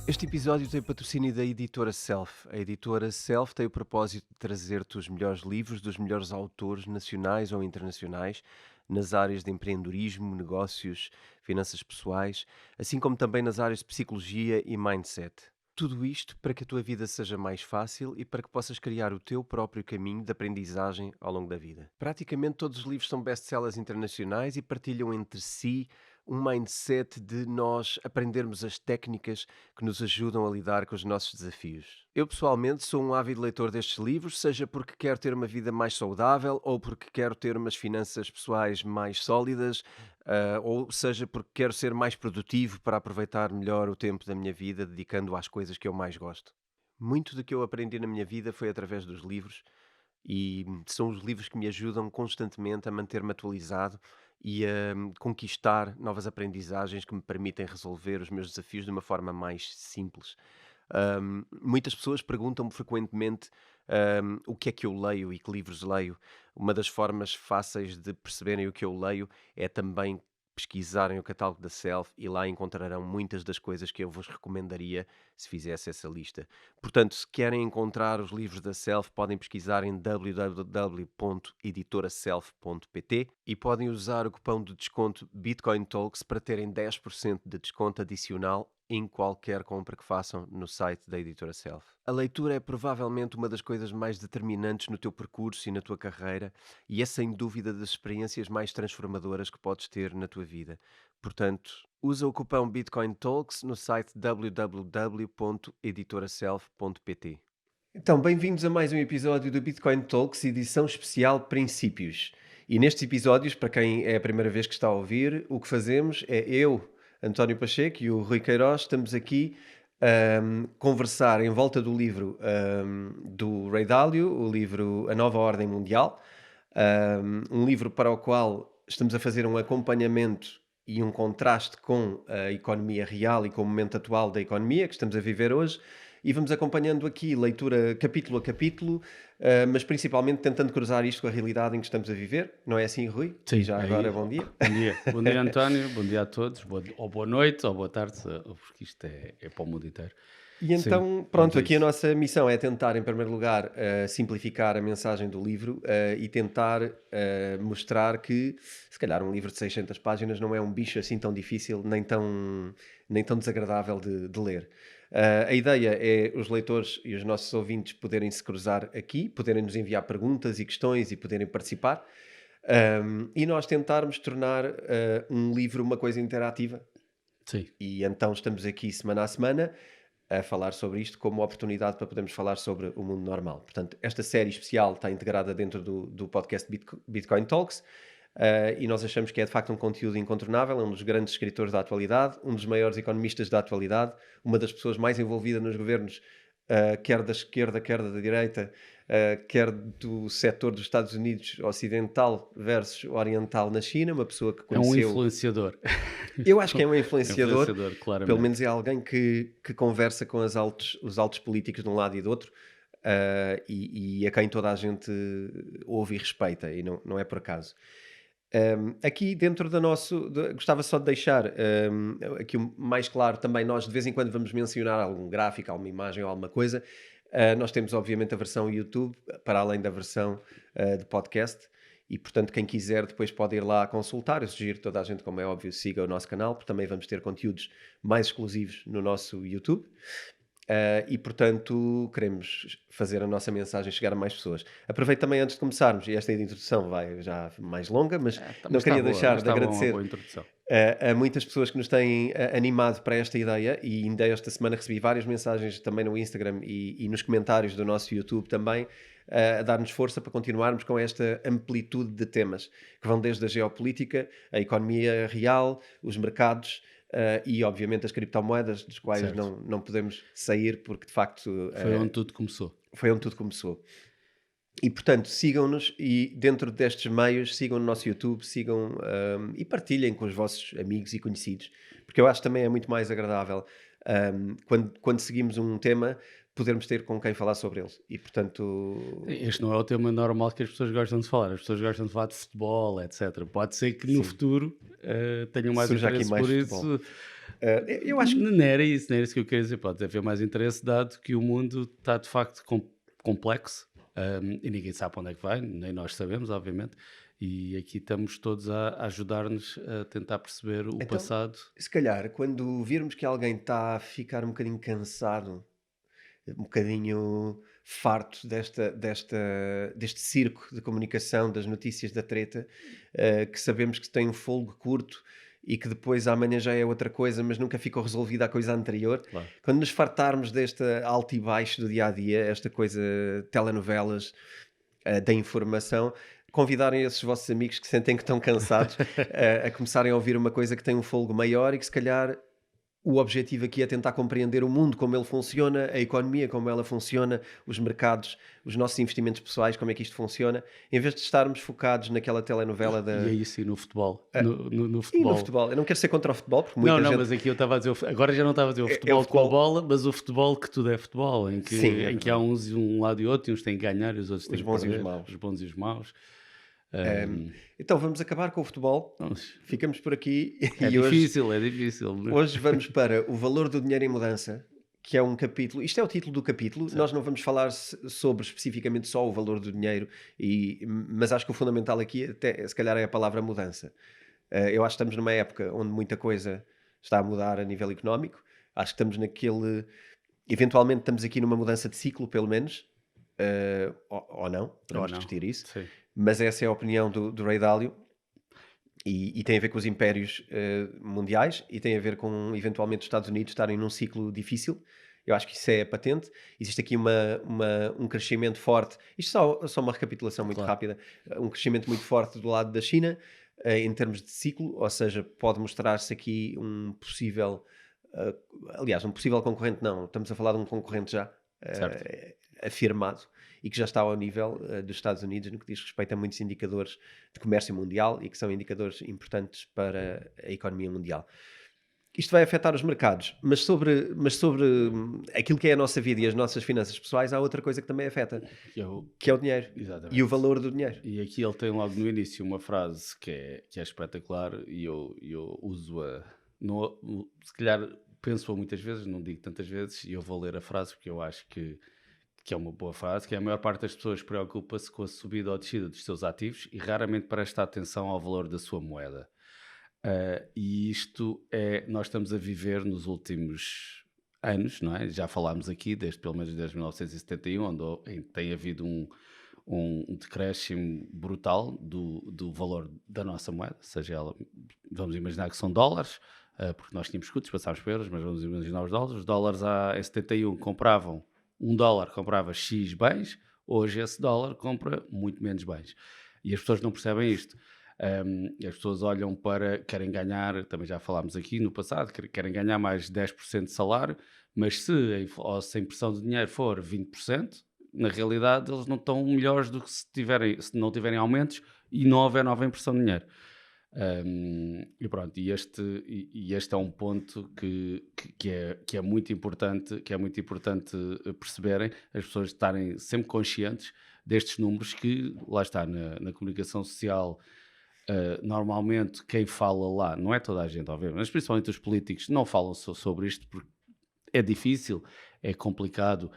Este episódio tem patrocínio da editora Self. A editora Self tem o propósito de trazer-te os melhores livros dos melhores autores nacionais ou internacionais nas áreas de empreendedorismo, negócios, finanças pessoais, assim como também nas áreas de psicologia e mindset. Tudo isto para que a tua vida seja mais fácil e para que possas criar o teu próprio caminho de aprendizagem ao longo da vida. Praticamente todos os livros são best-sellers internacionais e partilham entre si um mindset de nós aprendermos as técnicas que nos ajudam a lidar com os nossos desafios. Eu, pessoalmente, sou um ávido leitor destes livros, seja porque quero ter uma vida mais saudável ou porque quero ter umas finanças pessoais mais sólidas, ou seja porque quero ser mais produtivo para aproveitar melhor o tempo da minha vida, dedicando às coisas que eu mais gosto. Muito do que eu aprendi na minha vida foi através dos livros e são os livros que me ajudam constantemente a manter-me atualizado e a conquistar novas aprendizagens que me permitem resolver os meus desafios de uma forma mais simples. Muitas pessoas perguntam-me frequentemente, o que é que eu leio e que livros leio. Uma das formas fáceis de perceberem o que eu leio é também pesquisarem o catálogo da Self e lá encontrarão muitas das coisas que eu vos recomendaria se fizesse essa lista. Portanto, se querem encontrar os livros da Self, podem pesquisar em www.editoraself.pt e podem usar o cupom de desconto Bitcoin Talks para terem 10% de desconto adicional em qualquer compra que façam no site da editora Self. A leitura é provavelmente uma das coisas mais determinantes no teu percurso e na tua carreira e é sem dúvida das experiências mais transformadoras que podes ter na tua vida. Portanto, usa o cupom Bitcoin Talks no site www.editoraself.pt. Então, bem-vindos a mais um episódio do Bitcoin Talks, edição especial Princípios. E nestes episódios, para quem é a primeira vez que está a ouvir, o que fazemos é eu, António Pacheco e o Rui Queiroz, estamos aqui conversar em volta do livro do Ray Dalio, o livro A Nova Ordem Mundial, um livro para o qual estamos a fazer um acompanhamento e um contraste com a economia real e com o momento atual da economia que estamos a viver hoje, e vamos acompanhando aqui leitura capítulo a capítulo, mas principalmente tentando cruzar isto com a realidade em que estamos a viver. Não é assim, Rui? E Sim, já agora, aí, bom dia. bom dia. Bom dia, António. Bom dia a todos. Ou boa noite, ou boa tarde, porque isto é para o mundo inteiro. E Sim, então, vamos pronto, a aqui a isso. nossa missão é tentar, em primeiro lugar, simplificar a mensagem do livro, e tentar mostrar que, se calhar, um livro de 600 páginas não é um bicho assim tão difícil, nem tão desagradável de ler. A ideia é os leitores e os nossos ouvintes poderem se cruzar aqui, poderem nos enviar perguntas e questões e poderem participar, e nós tentarmos tornar um livro uma coisa interativa. Sim, E então estamos aqui semana a semana a falar sobre isto como oportunidade para podermos falar sobre o mundo normal. Portanto, esta série especial está integrada dentro do podcast Bitcoin Talks, e nós achamos que é de facto um conteúdo incontornável, é um dos grandes escritores da atualidade, um dos maiores economistas da atualidade, uma das pessoas mais envolvidas nos governos, quer da esquerda, quer da direita, quer do setor dos Estados Unidos ocidental versus oriental na China, uma pessoa que é um conheceu. influenciador. Eu acho que é um É um influenciador, influenciador, pelo claramente. menos é alguém que conversa com os altos políticos de um lado e do outro, e a quem toda a gente ouve e respeita, e não é por acaso. Aqui dentro do nosso. Gostava só de deixar aqui mais claro também, nós de vez em quando vamos mencionar algum gráfico, alguma imagem ou alguma coisa. Nós temos, obviamente, a versão YouTube, para além da versão de podcast. E, portanto, quem quiser depois pode ir lá consultar. Eu sugiro que toda a gente, como é óbvio, siga o nosso canal, porque também vamos ter conteúdos mais exclusivos no nosso YouTube. E, portanto, queremos fazer a nossa mensagem chegar a mais pessoas. Aproveito também antes de começarmos, e esta introdução vai já mais longa, mas Mas não está queria boa, mas deixar de está boa, uma agradecer boa introdução. a muitas pessoas que nos têm animado para esta ideia, e ainda esta semana recebi várias mensagens também no Instagram e nos comentários do nosso YouTube também, a dar-nos força para continuarmos com esta amplitude de temas, que vão desde a geopolítica, a economia real, os mercados, e obviamente as criptomoedas, dos quais Certo. não podemos sair, porque de facto Foi onde tudo começou. foi onde tudo começou. E portanto, sigam-nos, e dentro destes meios, sigam o nosso YouTube, sigam, e partilhem com os vossos amigos e conhecidos, porque eu acho que também é muito mais agradável, quando seguimos um tema, podermos ter com quem falar sobre ele. E portanto, Este não é o tema normal que as pessoas gostam de falar. As pessoas gostam de falar de futebol, etc. Pode ser que no sim, futuro tenham mais surge aqui interesse mais por futebol. isso, Eu acho que Não era isso que eu queria dizer. Pode haver mais interesse, dado que o mundo está de facto complexo, e ninguém sabe para onde é que vai, nem nós sabemos, obviamente. E aqui estamos todos a ajudar-nos a tentar perceber o então, passado. se calhar, quando virmos que alguém está a ficar um bocadinho cansado, um bocadinho farto deste circo de comunicação, das notícias da treta, que sabemos que tem um fôlego curto e que depois amanhã já é outra coisa, mas nunca ficou resolvida a coisa anterior. Claro. Quando nos fartarmos deste alto e baixo do dia a dia, esta coisa, telenovelas, da informação, convidarem esses vossos amigos que sentem que estão cansados a começarem a ouvir uma coisa que tem um fôlego maior e que se calhar o objetivo aqui é tentar compreender o mundo, como ele funciona, a economia, como ela funciona, os mercados, os nossos investimentos pessoais, como é que isto funciona, em vez de estarmos focados naquela telenovela E é da. isso, e no futebol. Ah, No e no futebol. futebol. Eu não quero ser contra o futebol, porque Não, muita não, gente. mas aqui eu estava a dizer, agora já não estava a dizer o É o futebol com a futebol. bola, mas o futebol que tudo é futebol, Sim, é em que há verdade. uns um lado e outro, e uns têm que ganhar e os outros têm Os que bons e os perder, maus. os bons e os maus. Ahm, Ahm, então vamos acabar com o futebol. vamos. Ficamos por aqui É e hoje. difícil, é difícil, né? Hoje vamos para o valor do dinheiro em mudança, que é um capítulo. Isto é o título do capítulo. Nós Certo. não vamos falar sobre especificamente só o valor do dinheiro, mas acho que o fundamental aqui, até, se calhar, é a palavra mudança. Eu acho que estamos numa época onde muita coisa está a mudar a nível económico. Acho que estamos naquele. Eventualmente, estamos aqui numa mudança de ciclo, pelo menos. Ou não, Ou podemos não? discutir isso. Sim. Mas essa é a opinião do Ray Dalio. E tem a ver com os impérios mundiais e tem a ver com, eventualmente, os Estados Unidos estarem num ciclo difícil. Eu acho que isso é patente. Existe aqui um crescimento forte. Isto só uma recapitulação muito Claro. rápida. Um crescimento muito forte do lado da China, em termos de ciclo, ou seja, pode mostrar-se aqui um possível... aliás, um possível concorrente não. Estamos a falar de um concorrente já Certo. afirmado e que já está ao nível dos Estados Unidos no que diz respeito a muitos indicadores de comércio mundial e que são indicadores importantes para a economia mundial. Isto vai afetar os mercados, mas sobre aquilo que é a nossa vida e as nossas finanças pessoais, há outra coisa que também afeta, Que é o- que é o dinheiro e o Exatamente. valor do dinheiro. E aqui ele tem logo no início uma frase que é espetacular e eu uso-a, se calhar penso-a muitas vezes, não digo tantas vezes, e eu vou ler a frase porque eu acho que é uma boa frase, que é: a maior parte das pessoas preocupa-se com a subida ou descida dos seus ativos e raramente presta atenção ao valor da sua moeda. E isto nós estamos a viver nos últimos anos, não é? Já falámos aqui, pelo menos desde 1971, onde tem havido um decréscimo brutal do valor da nossa moeda, seja ela, vamos imaginar que são dólares, porque nós tínhamos escudos, passámos por euros, mas vamos imaginar os dólares. Os dólares em 71 compravam, um dólar comprava X bens, hoje esse dólar compra muito menos bens. E as pessoas não percebem isto. As pessoas olham querem ganhar, também já falámos aqui no passado, querem ganhar mais 10% de salário, mas se a impressão de dinheiro for 20%, na realidade eles não estão melhores do que se não tiverem aumentos e não houver nova impressão de dinheiro. E pronto, e este é um ponto que é muito importante, perceberem, as pessoas estarem sempre conscientes destes números que, lá está, na comunicação social, normalmente quem fala lá, não é toda a gente, obviamente, mas principalmente os políticos não falam sobre isto porque é difícil, é complicado,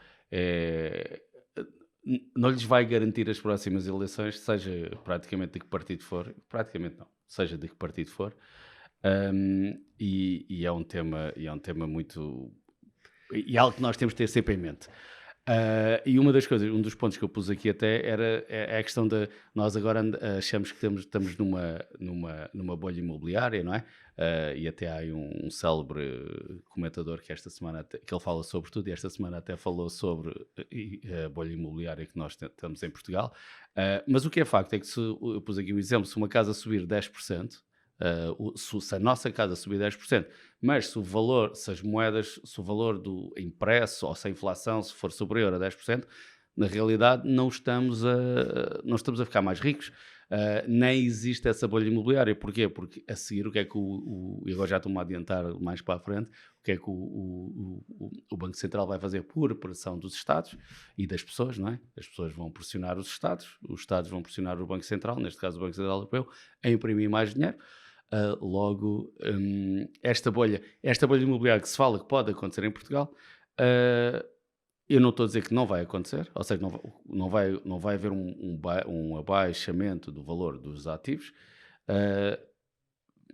não lhes vai garantir as próximas eleições, seja praticamente de que partido for, praticamente não, seja de que partido for, e é um tema muito... E é algo que nós temos de ter sempre em mente. E um dos pontos que eu pus aqui até é a questão de nós agora achamos que estamos numa bolha imobiliária, não é? E até há aí um célebre comentador que esta semana que ele fala sobre tudo, e esta semana até falou sobre a bolha imobiliária que nós temos em Portugal. Mas o que é facto é que, eu pus aqui um exemplo, se uma casa subir 10%, se a nossa casa subir 10%, mas se o valor do impresso ou se a inflação se for superior a 10%, na realidade não estamos a ficar mais ricos, nem existe essa bolha imobiliária. Porquê? Porque a seguir o que é que e agora já estou-me a adiantar mais para a frente, o que é que o Banco Central vai fazer por pressão dos Estados e das pessoas, não é? As pessoas vão pressionar os Estados vão pressionar o Banco Central, neste caso o Banco Central Europeu, a imprimir mais dinheiro. Logo, esta bolha imobiliária que se fala que pode acontecer em Portugal, ah, eu não estou a dizer que não vai acontecer, ou seja, não vai haver um abaixamento do valor dos ativos, ah,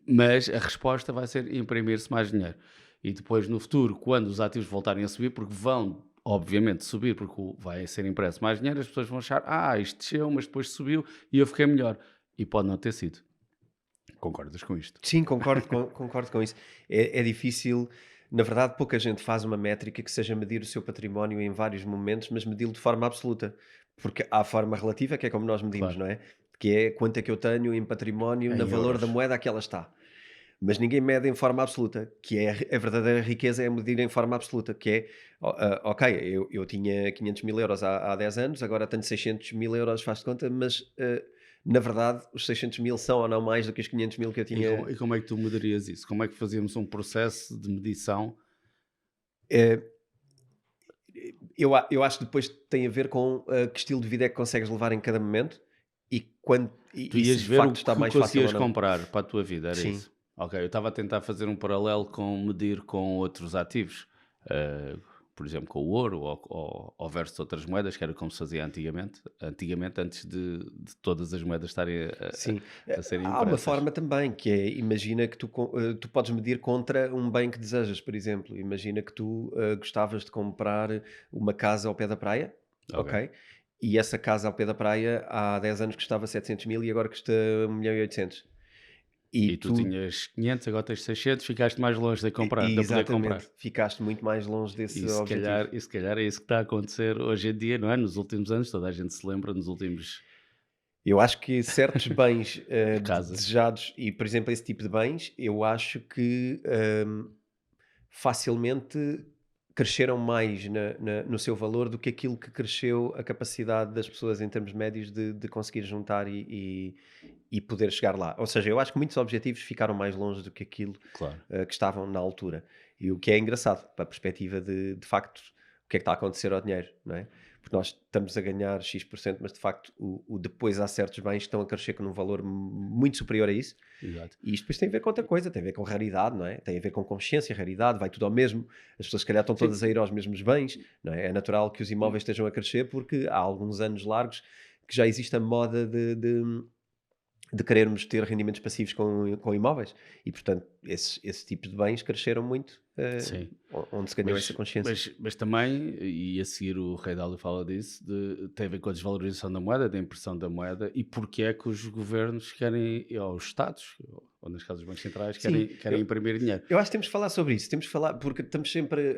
mas a resposta vai ser imprimir-se mais dinheiro. E depois, no futuro, quando os ativos voltarem a subir, porque vão, obviamente, subir, porque vai ser impresso mais dinheiro, as pessoas vão achar, isto desceu, mas depois subiu e eu fiquei melhor. E pode não ter sido. Concordas com isto? Sim, concordo com isso. É difícil, na verdade, pouca gente faz uma métrica que seja medir o seu património em vários momentos, mas medi-lo de forma absoluta. Porque há a forma relativa, que é como nós medimos, Claro. não é? Que é quanto é que eu tenho em património Em na valor da euros. moeda a que ela está. Mas ninguém mede em forma absoluta, que é a verdadeira riqueza é medir em forma absoluta, que é, ok, eu tinha 500 mil euros há 10 anos, agora tenho 600 mil euros, faz de conta, mas na verdade os 600 mil são ou não mais do que os 500 mil que eu tinha. E como é que tu medirias isso? Como é que fazíamos um processo de medição? eh, eu acho que depois tem a ver com que estilo de vida é que consegues levar em cada momento Tu e se ias de ver o facto está que mais fácil ou conseguias não. comprar para a tua vida, era Sim. isso? Ok, eu estava a tentar fazer um paralelo com medir com outros ativos, por exemplo, com o ouro ou versus outras moedas, que era como se fazia antigamente antes de todas as moedas estarem Sim. a serem Há uma impressas. forma também, que é, imagina que tu podes medir contra um bem que desejas, por exemplo. Imagina que tu gostavas de comprar uma casa ao pé da praia, Ok. ok? E essa casa ao pé da praia há 10 anos custava 700 mil e agora custa 1.800.000. E E tu tu, tinhas 500, agora tens 600, ficaste mais longe de poder comprar. exatamente, ficaste muito mais longe desse objetivo. E se calhar é isso que está a acontecer hoje em dia, não é? Nos últimos anos, toda a gente se lembra, nos últimos Eu acho que certos bens casas. desejados, e por exemplo esse tipo de bens, eu acho que facilmente cresceram mais no seu valor do que aquilo que cresceu a capacidade das pessoas em termos médios de conseguir juntar e poder chegar lá. Ou seja, eu acho que muitos objetivos ficaram mais longe do que aquilo Claro. que estavam na altura. E o que é engraçado, para a perspectiva de facto, o que é que está a acontecer ao dinheiro, não é? Porque nós estamos a ganhar X%, mas de facto o depois há certos bens que estão a crescer com um valor muito superior a isso, Exato. e isto depois tem a ver com outra coisa, tem a ver com raridade, não é? Tem a ver com consciência, raridade, vai tudo ao mesmo. As pessoas, se calhar, estão todas a Sim, ir aos mesmos bens, não é? É natural que os imóveis estejam a crescer porque há alguns anos largos que já existe a moda de querermos ter rendimentos passivos com imóveis. E, portanto, esse tipo de bens cresceram muito, sim. onde se ganhou essa consciência. Mas também, e a seguir o Rei Dálio fala disso, tem a ver com a desvalorização da moeda, da impressão da moeda, e porque é que os governos querem, ou os Estados, ou neste caso os bancos centrais, Sim, querem imprimir dinheiro. eu acho que temos que falar sobre isso, temos que falar, porque estamos sempre,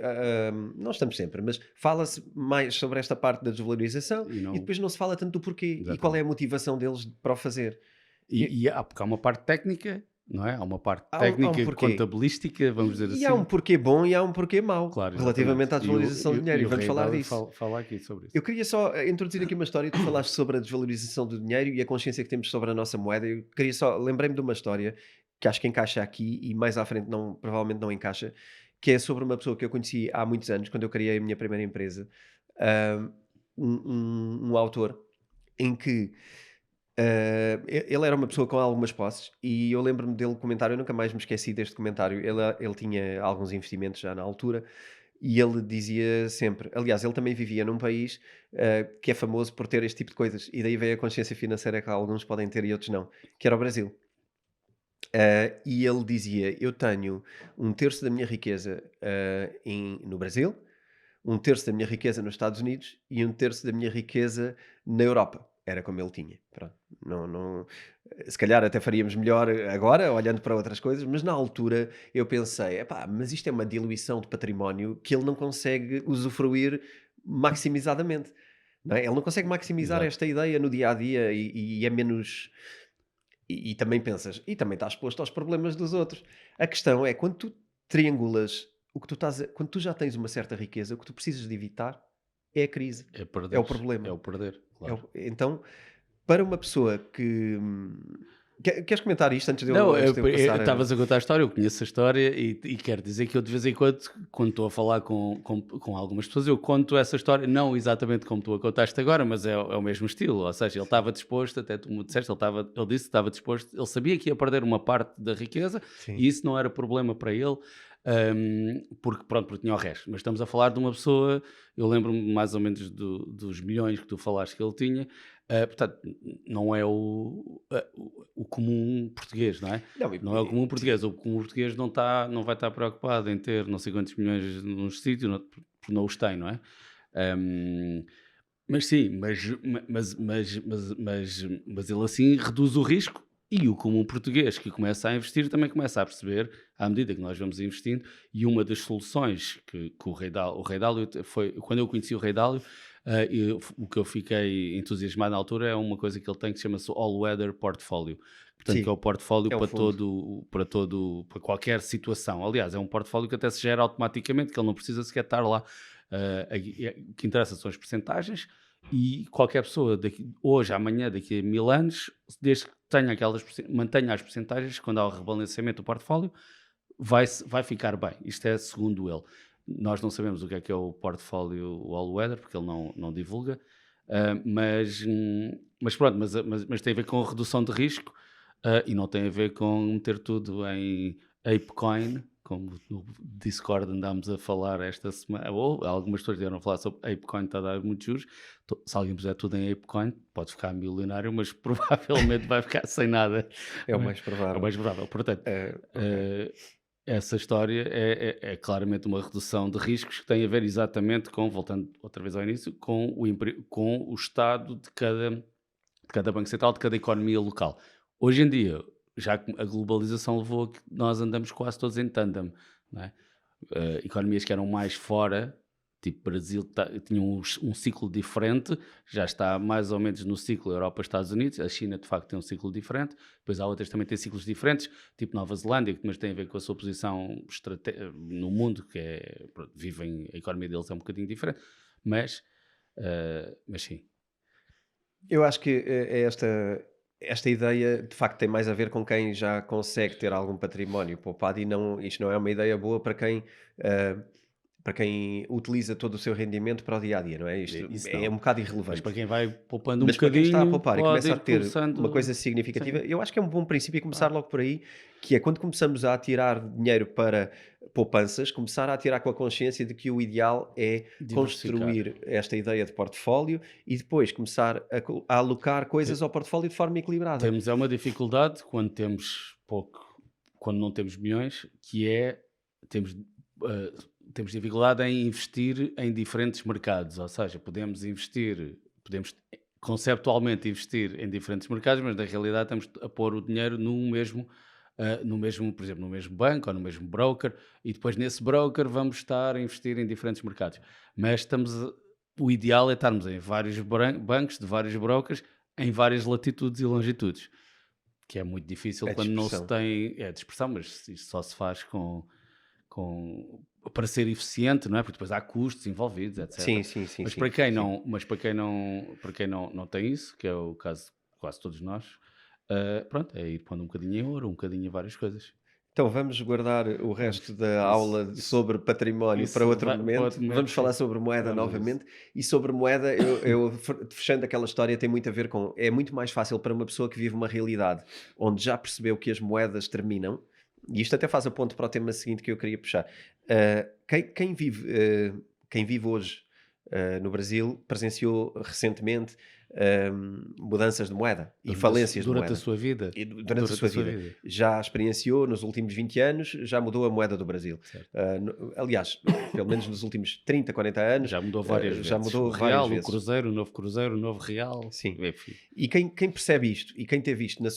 não estamos sempre, mas fala-se mais sobre esta parte da desvalorização E e não, depois não se fala tanto do porquê e qual é a exatamente. motivação deles para o fazer. E Porque há uma parte técnica, não é? Há uma parte há um técnica porquê. contabilística, vamos dizer E há um assim. porquê bom e há um porquê mau, Claro, exatamente. relativamente à desvalorização do dinheiro, E e o vamos Rei falar Dálio disso. fala aqui sobre isso. Eu queria só introduzir aqui uma história. Tu falaste sobre a desvalorização do dinheiro e a consciência que temos sobre a nossa moeda. Eu queria só, lembrei-me de uma história que acho que encaixa aqui e mais à frente não, provavelmente não encaixa, que é sobre uma pessoa que eu conheci há muitos anos, quando eu criei a minha primeira empresa, ah, um autor em que ele era uma pessoa com algumas posses e eu lembro-me dele comentar, eu nunca mais me esqueci deste comentário. Ele tinha alguns investimentos já na altura e ele dizia sempre, aliás, ele também vivia num país que é famoso por ter este tipo de coisas, e daí veio a consciência financeira que alguns podem ter e outros não, que era o Brasil. E ele dizia: eu tenho um terço da minha riqueza no Brasil, um terço da minha riqueza nos Estados Unidos e um terço da minha riqueza na Europa. Era como ele tinha. Pronto. Se calhar até faríamos melhor agora, olhando para outras coisas, mas na altura eu pensei: epá, mas isto é uma diluição de património que ele não consegue usufruir maximizadamente. Não é? Ele não consegue maximizar Exato. esta ideia no dia a dia e é menos. E também pensas, e também estás exposto aos problemas dos outros. A questão é quando tu triangulas o que tu estás quando tu já tens uma certa riqueza, o que tu precisas de evitar é a crise, É é o perder, é problema. o perder, claro. Então, para uma pessoa que Queres comentar isto Não, antes de eu passar a... estavas a contar a história, eu conheço a história e quero dizer que eu de vez em quando estou a falar com algumas pessoas, eu conto essa história, não exatamente como tu a contaste agora, mas é o mesmo estilo, ou seja, ele Sim, estava disposto, até tu me disseste, ele disse que estava disposto, ele sabia que ia perder uma parte da riqueza sim, e isso não era problema para ele, porque pronto, porque tinha o resto, mas estamos a falar de uma pessoa, eu lembro-me mais ou menos dos milhões que tu falaste que ele tinha, portanto, não é o comum português, não é? não, Não é o comum português não vai estar preocupado em ter não sei quantos milhões num sítio, porque não os tem, não é? Hum, mas sim, mas ele assim reduz o risco e o comum português que começa a investir também começa a perceber, à medida que nós vamos investindo, e uma das soluções que o Rei Dálio foi, quando eu conheci o Rei Dálio, o que eu fiquei entusiasmado na altura é uma coisa que ele tem que chama-se All Weather Portfolio. Portanto, que é sim, o portfólio é um fundo. para qualquer situação. Aliás, é um portfólio que até se gera automaticamente, que ele não precisa sequer estar lá. O que interessa são as percentagens e qualquer pessoa hoje, amanhã, daqui a 1000 anos, desde que tenha mantenha as percentagens, quando há o rebalanceamento do portfólio, vai ficar bem. Isto é segundo ele. Nós não sabemos o que é o portfólio All Weather, porque ele não divulga, mas pronto, mas tem a ver com redução de risco e não tem a ver com meter tudo em ApeCoin, como no Discord andámos a falar esta semana, ou algumas pessoas vieram a falar sobre ApeCoin, está a dar muitos juros. Se alguém puser tudo em ApeCoin, pode ficar milionário, mas provavelmente vai ficar sem nada. É o Não é? mais É o provável. mais provável. Portanto, Ok. essa história é claramente uma redução de riscos que tem a ver exatamente com, voltando outra vez ao início, com o estado de cada Banco Central, de cada economia local. Hoje em dia, já que a globalização levou a que nós andamos quase todos em tandem, não é? Economias que eram mais fora, tipo Brasil, tinha um ciclo diferente, já está mais ou menos no ciclo Europa-Estados Unidos, a China de facto tem um ciclo diferente, depois há outras que também têm ciclos diferentes, tipo Nova Zelândia, que mas tem a ver com a sua posição no mundo, que é, pronto, a economia deles é um bocadinho diferente, mas sim. Eu acho que esta ideia de facto tem mais a ver com quem já consegue ter algum património poupado e não, isto não é uma ideia boa eh, para quem utiliza todo o seu rendimento para o dia a dia, não é? Isto Isso é não. um bocado Mas para irrelevante. quem vai poupando um Mas para quem está a bocadinho, poupar e pode começa a ir ter uma coisa começando. significativa, Sim, eu acho que é um bom princípio começar claro. logo por aí, que é quando começamos a atirar dinheiro para poupanças, começar a atirar com a consciência de que o ideal é Diversificar. construir esta ideia de portfólio e depois começar a alocar coisas Te- ao portfólio de forma equilibrada. Temos uma dificuldade quando temos pouco, quando não temos milhões, que é temos, eh, temos dificuldade em investir em diferentes mercados. Ou seja, podemos conceptualmente investir em diferentes mercados, mas na realidade estamos a pôr o dinheiro no mesmo, por exemplo, no mesmo banco ou no mesmo broker, e depois nesse broker vamos estar a investir em diferentes mercados. Mas o ideal é estarmos em vários bancos, de vários brokers, em várias latitudes e longitudes, que é muito difícil É quando não se dispersão. tem, é dispersão, mas isto só se faz para ser eficiente, não é? Porque depois há custos envolvidos, Sim, etc. sim, sim, Mas sim, para quem sim. não, não tem isso, que é o caso de quase todos nós, pronto, é ir pondo um bocadinho em ouro, um bocadinho em várias coisas. Então vamos guardar o Vamos, resto da isso, aula isso, sobre património para isso outro vai, para momento. outro momento, Vamos falar sim. sobre moeda Vamos a isso. novamente. E sobre moeda, fechando aquela história, tem muito a ver com. É muito mais fácil para uma pessoa que vive uma realidade onde já percebeu que as moedas terminam, e isto até faz a ponto para o tema seguinte que eu queria puxar. Quem vive hoje no Brasil presenciou recentemente mudanças de moeda e falências de Durante a moeda sua vida, e durante a durante a sua sua vida. vida, Já experienciou nos últimos 20 anos, já mudou a moeda do Brasil. certo? Aliás, pelo menos nos últimos 30, 40 anos, Já mudou várias já vezes. O mudou várias real, o vezes. cruzeiro, o novo real, Sim. enfim. E quem percebe isto e quem teve isto na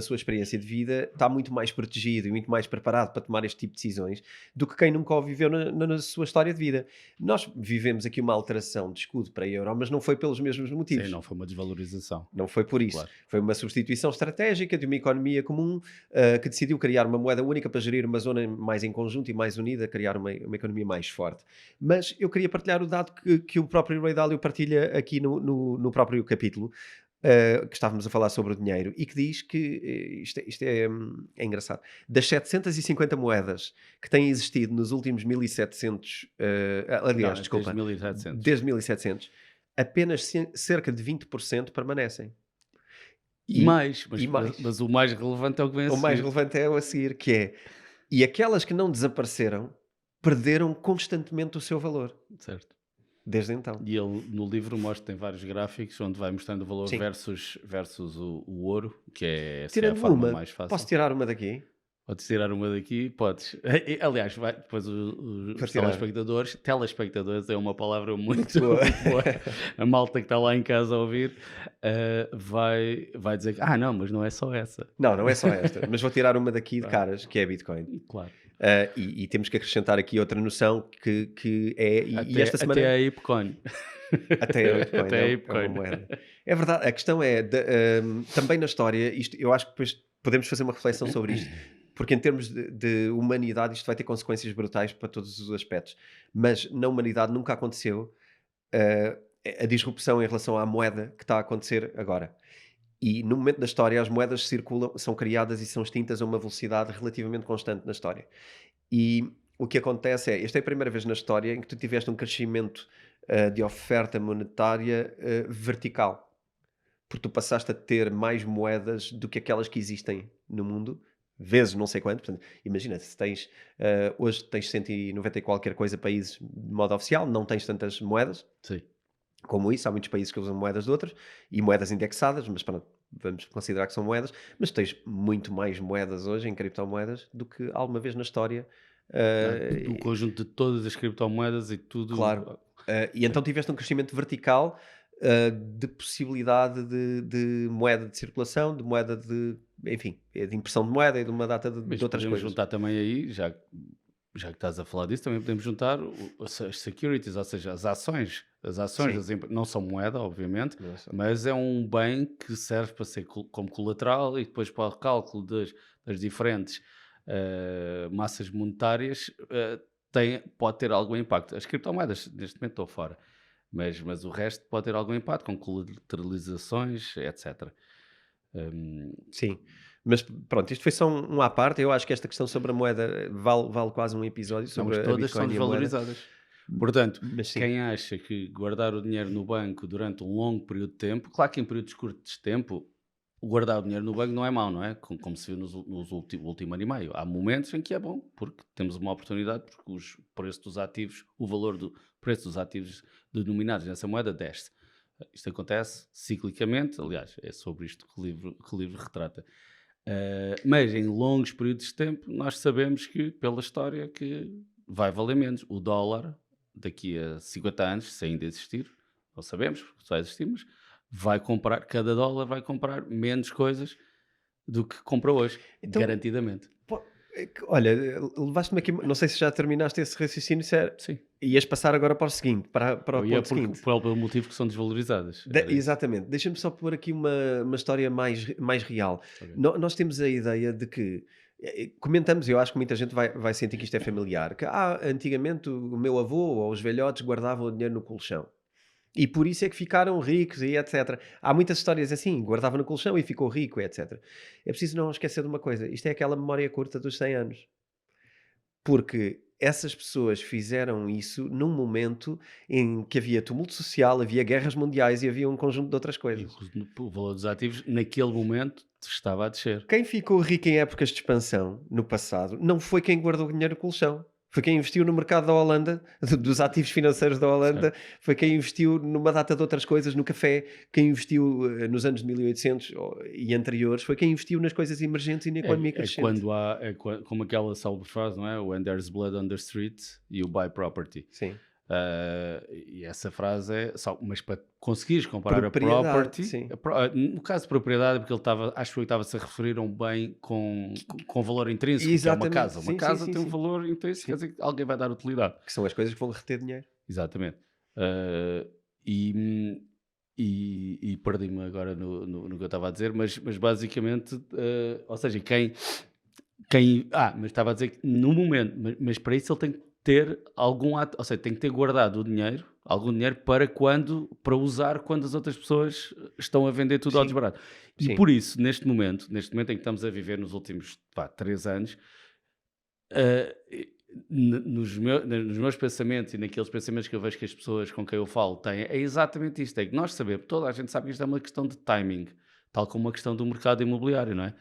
sua experiência de vida está muito mais protegido e muito mais preparado para tomar este tipo de decisões do que quem nunca o viveu na sua história de vida. Nós vivemos aqui uma alteração de escudo para euro, mas não foi pelos mesmos Sim, motivos. não foi uma desvalorização, Não foi por isso. claro. Foi uma substituição estratégica de uma economia comum que decidiu criar uma moeda única para gerir uma zona mais em conjunto e mais unida, criar uma economia mais forte. Mas eu queria partilhar o dado que o próprio Ray Dalio partilha aqui no próprio capítulo. que estávamos a falar sobre o dinheiro, e que diz que, isto é engraçado, das 750 moedas que têm existido nos últimos 1700, Não, aliás, é desde desculpa, 1700. desde 1700, apenas cerca de 20% permanecem. E E, mais, e mais. mas o mais relevante é o que vem a O mais seguir, relevante é o a seguir, que é, e aquelas que não desapareceram, perderam constantemente o seu valor, certo? desde então. E ele no livro mostra, tem vários gráficos onde vai mostrando o valor Sim. versus o ouro, que é, essa é a Tirando forma uma, mais posso fácil. tirar uma daqui? Podes tirar uma daqui, podes. Aliás, depois Para os tirar. telespectadores é uma palavra muito, Muito boa. muito boa. A malta que está lá em casa a ouvir vai dizer que, não, mas não é só essa. Não, não é só esta, mas vou tirar uma daqui de Claro, caras, que é a Bitcoin. claro. E temos que acrescentar aqui outra noção que é, e esta Até semana, a Ipcon. até a Bitcoin Até a é uma Ipcon. moeda. É verdade, a questão é, também na história, isto, eu acho que depois podemos fazer uma reflexão sobre isto, porque em termos de humanidade isto vai ter consequências brutais para todos os aspectos, mas na humanidade nunca aconteceu uh, a disrupção em relação à moeda que está a acontecer agora. E no momento da história as moedas circulam, são criadas e são extintas a uma velocidade relativamente constante na história. E o que acontece é, esta é a primeira vez na história em que tu tiveste um crescimento de oferta monetária vertical, porque tu passaste a ter mais moedas do que aquelas que existem no mundo, vezes não sei quanto. Portanto, imagina, se tens, hoje tens 190 e qualquer coisa países de modo oficial, não tens tantas moedas Sim. como isso. Há muitos países que usam moedas de outras e moedas indexadas, mas pronto, vamos considerar que são moedas. Mas tens muito mais moedas hoje em criptomoedas do que alguma vez na história. Do conjunto de todas as criptomoedas e Claro. tudo. E então tiveste um crescimento vertical, de possibilidade de moeda de circulação, de moeda de, enfim, de impressão de moeda e de uma data de Mas outras podemos coisas. juntar também aí, já que estás a falar disso, também podemos juntar as securities, ou seja, as ações. As ações Sim. não são moeda, obviamente, Nossa. mas é um bem que serve para ser como colateral e depois para o cálculo das diferentes massas monetárias pode ter algum impacto. As criptomoedas, neste momento, estou fora, mas o resto pode ter algum impacto, com colateralizações, etc. Hum, Sim. Mas pronto, isto foi só um à parte. Eu acho que esta questão sobre a moeda vale quase um episódio Não, mas sobre a todas são Bitcoin e a moeda. desvalorizadas. Portanto, Mas sim, quem acha que guardar o dinheiro no banco durante um longo período de tempo, claro que em períodos curtos de tempo, guardar o dinheiro no banco não é mau, não é? Como se viu nos último ano e meio. Há momentos em que é bom, porque temos uma oportunidade, porque os preços dos ativos, o valor do preço dos ativos denominados nessa moeda desce. Isto acontece ciclicamente, aliás, é sobre isto que o livro retrata. Mas em longos períodos de tempo, nós sabemos que, pela história, que vai valer menos. O dólar, daqui a 50 anos, se ainda existir, não sabemos, porque só existir, mas cada dólar vai comprar menos coisas do que compra hoje, então, garantidamente. olha, levaste-me aqui, não sei se já terminaste esse raciocínio, se Sim. ias passar agora para o seguinte, para o Eu ia ponto seguinte. pelo motivo que são desvalorizadas. Era isso. Exatamente, deixa-me só pôr aqui uma história mais real. Ok. Nós temos a ideia de que, comentamos, eu acho que muita gente vai sentir que isto é familiar, que antigamente o meu avô ou os velhotes guardavam o dinheiro no colchão. E por isso é que ficaram ricos e etc. Há muitas histórias assim, guardava no colchão e ficou rico, etc. É preciso não esquecer de uma coisa, isto é aquela memória curta dos 100 anos. Porque essas pessoas fizeram isso num momento em que havia tumulto social, havia guerras mundiais e havia um conjunto de outras E coisas. o valor dos ativos, naquele momento, estava a descer. Quem ficou rico em épocas de expansão, no passado, não foi quem guardou dinheiro no colchão. Foi quem investiu no mercado da Holanda, dos ativos financeiros da Holanda, Certo. foi quem investiu numa data de outras coisas, no café, quem investiu nos anos de 1800 e anteriores, foi quem investiu nas coisas emergentes e na economia É crescente. quando como aquela célebre frase, não é? When there's blood on the street, you buy property. Sim. E essa frase é só, mas para conseguires comprar a Propriedade, property, sim. No caso de propriedade, porque acho que ele estava-se a referir a um bem com valor intrínseco, que é uma Exatamente, casa. Uma sim, sim, casa sim, tem um sim. valor intrínseco, quer dizer que alguém vai dar utilidade. Que são as coisas que vão reter dinheiro. Exatamente. Ah, e perdi-me agora no que eu estava a dizer, mas basicamente, ou seja, mas estava a dizer que no momento, mas para isso ele tem que ter algum ato, ou seja, tem que ter guardado o dinheiro, algum dinheiro para usar quando as outras pessoas estão a vender tudo ao Sim, desbarato. E sim. por isso, neste momento em que estamos a viver nos últimos 3 anos, ah, nos meus pensamentos e naqueles pensamentos que eu vejo que as pessoas com quem eu falo têm, é exatamente isto: é que nós sabemos, toda a gente sabe que isto é uma questão de timing, tal como uma questão do mercado imobiliário, não é?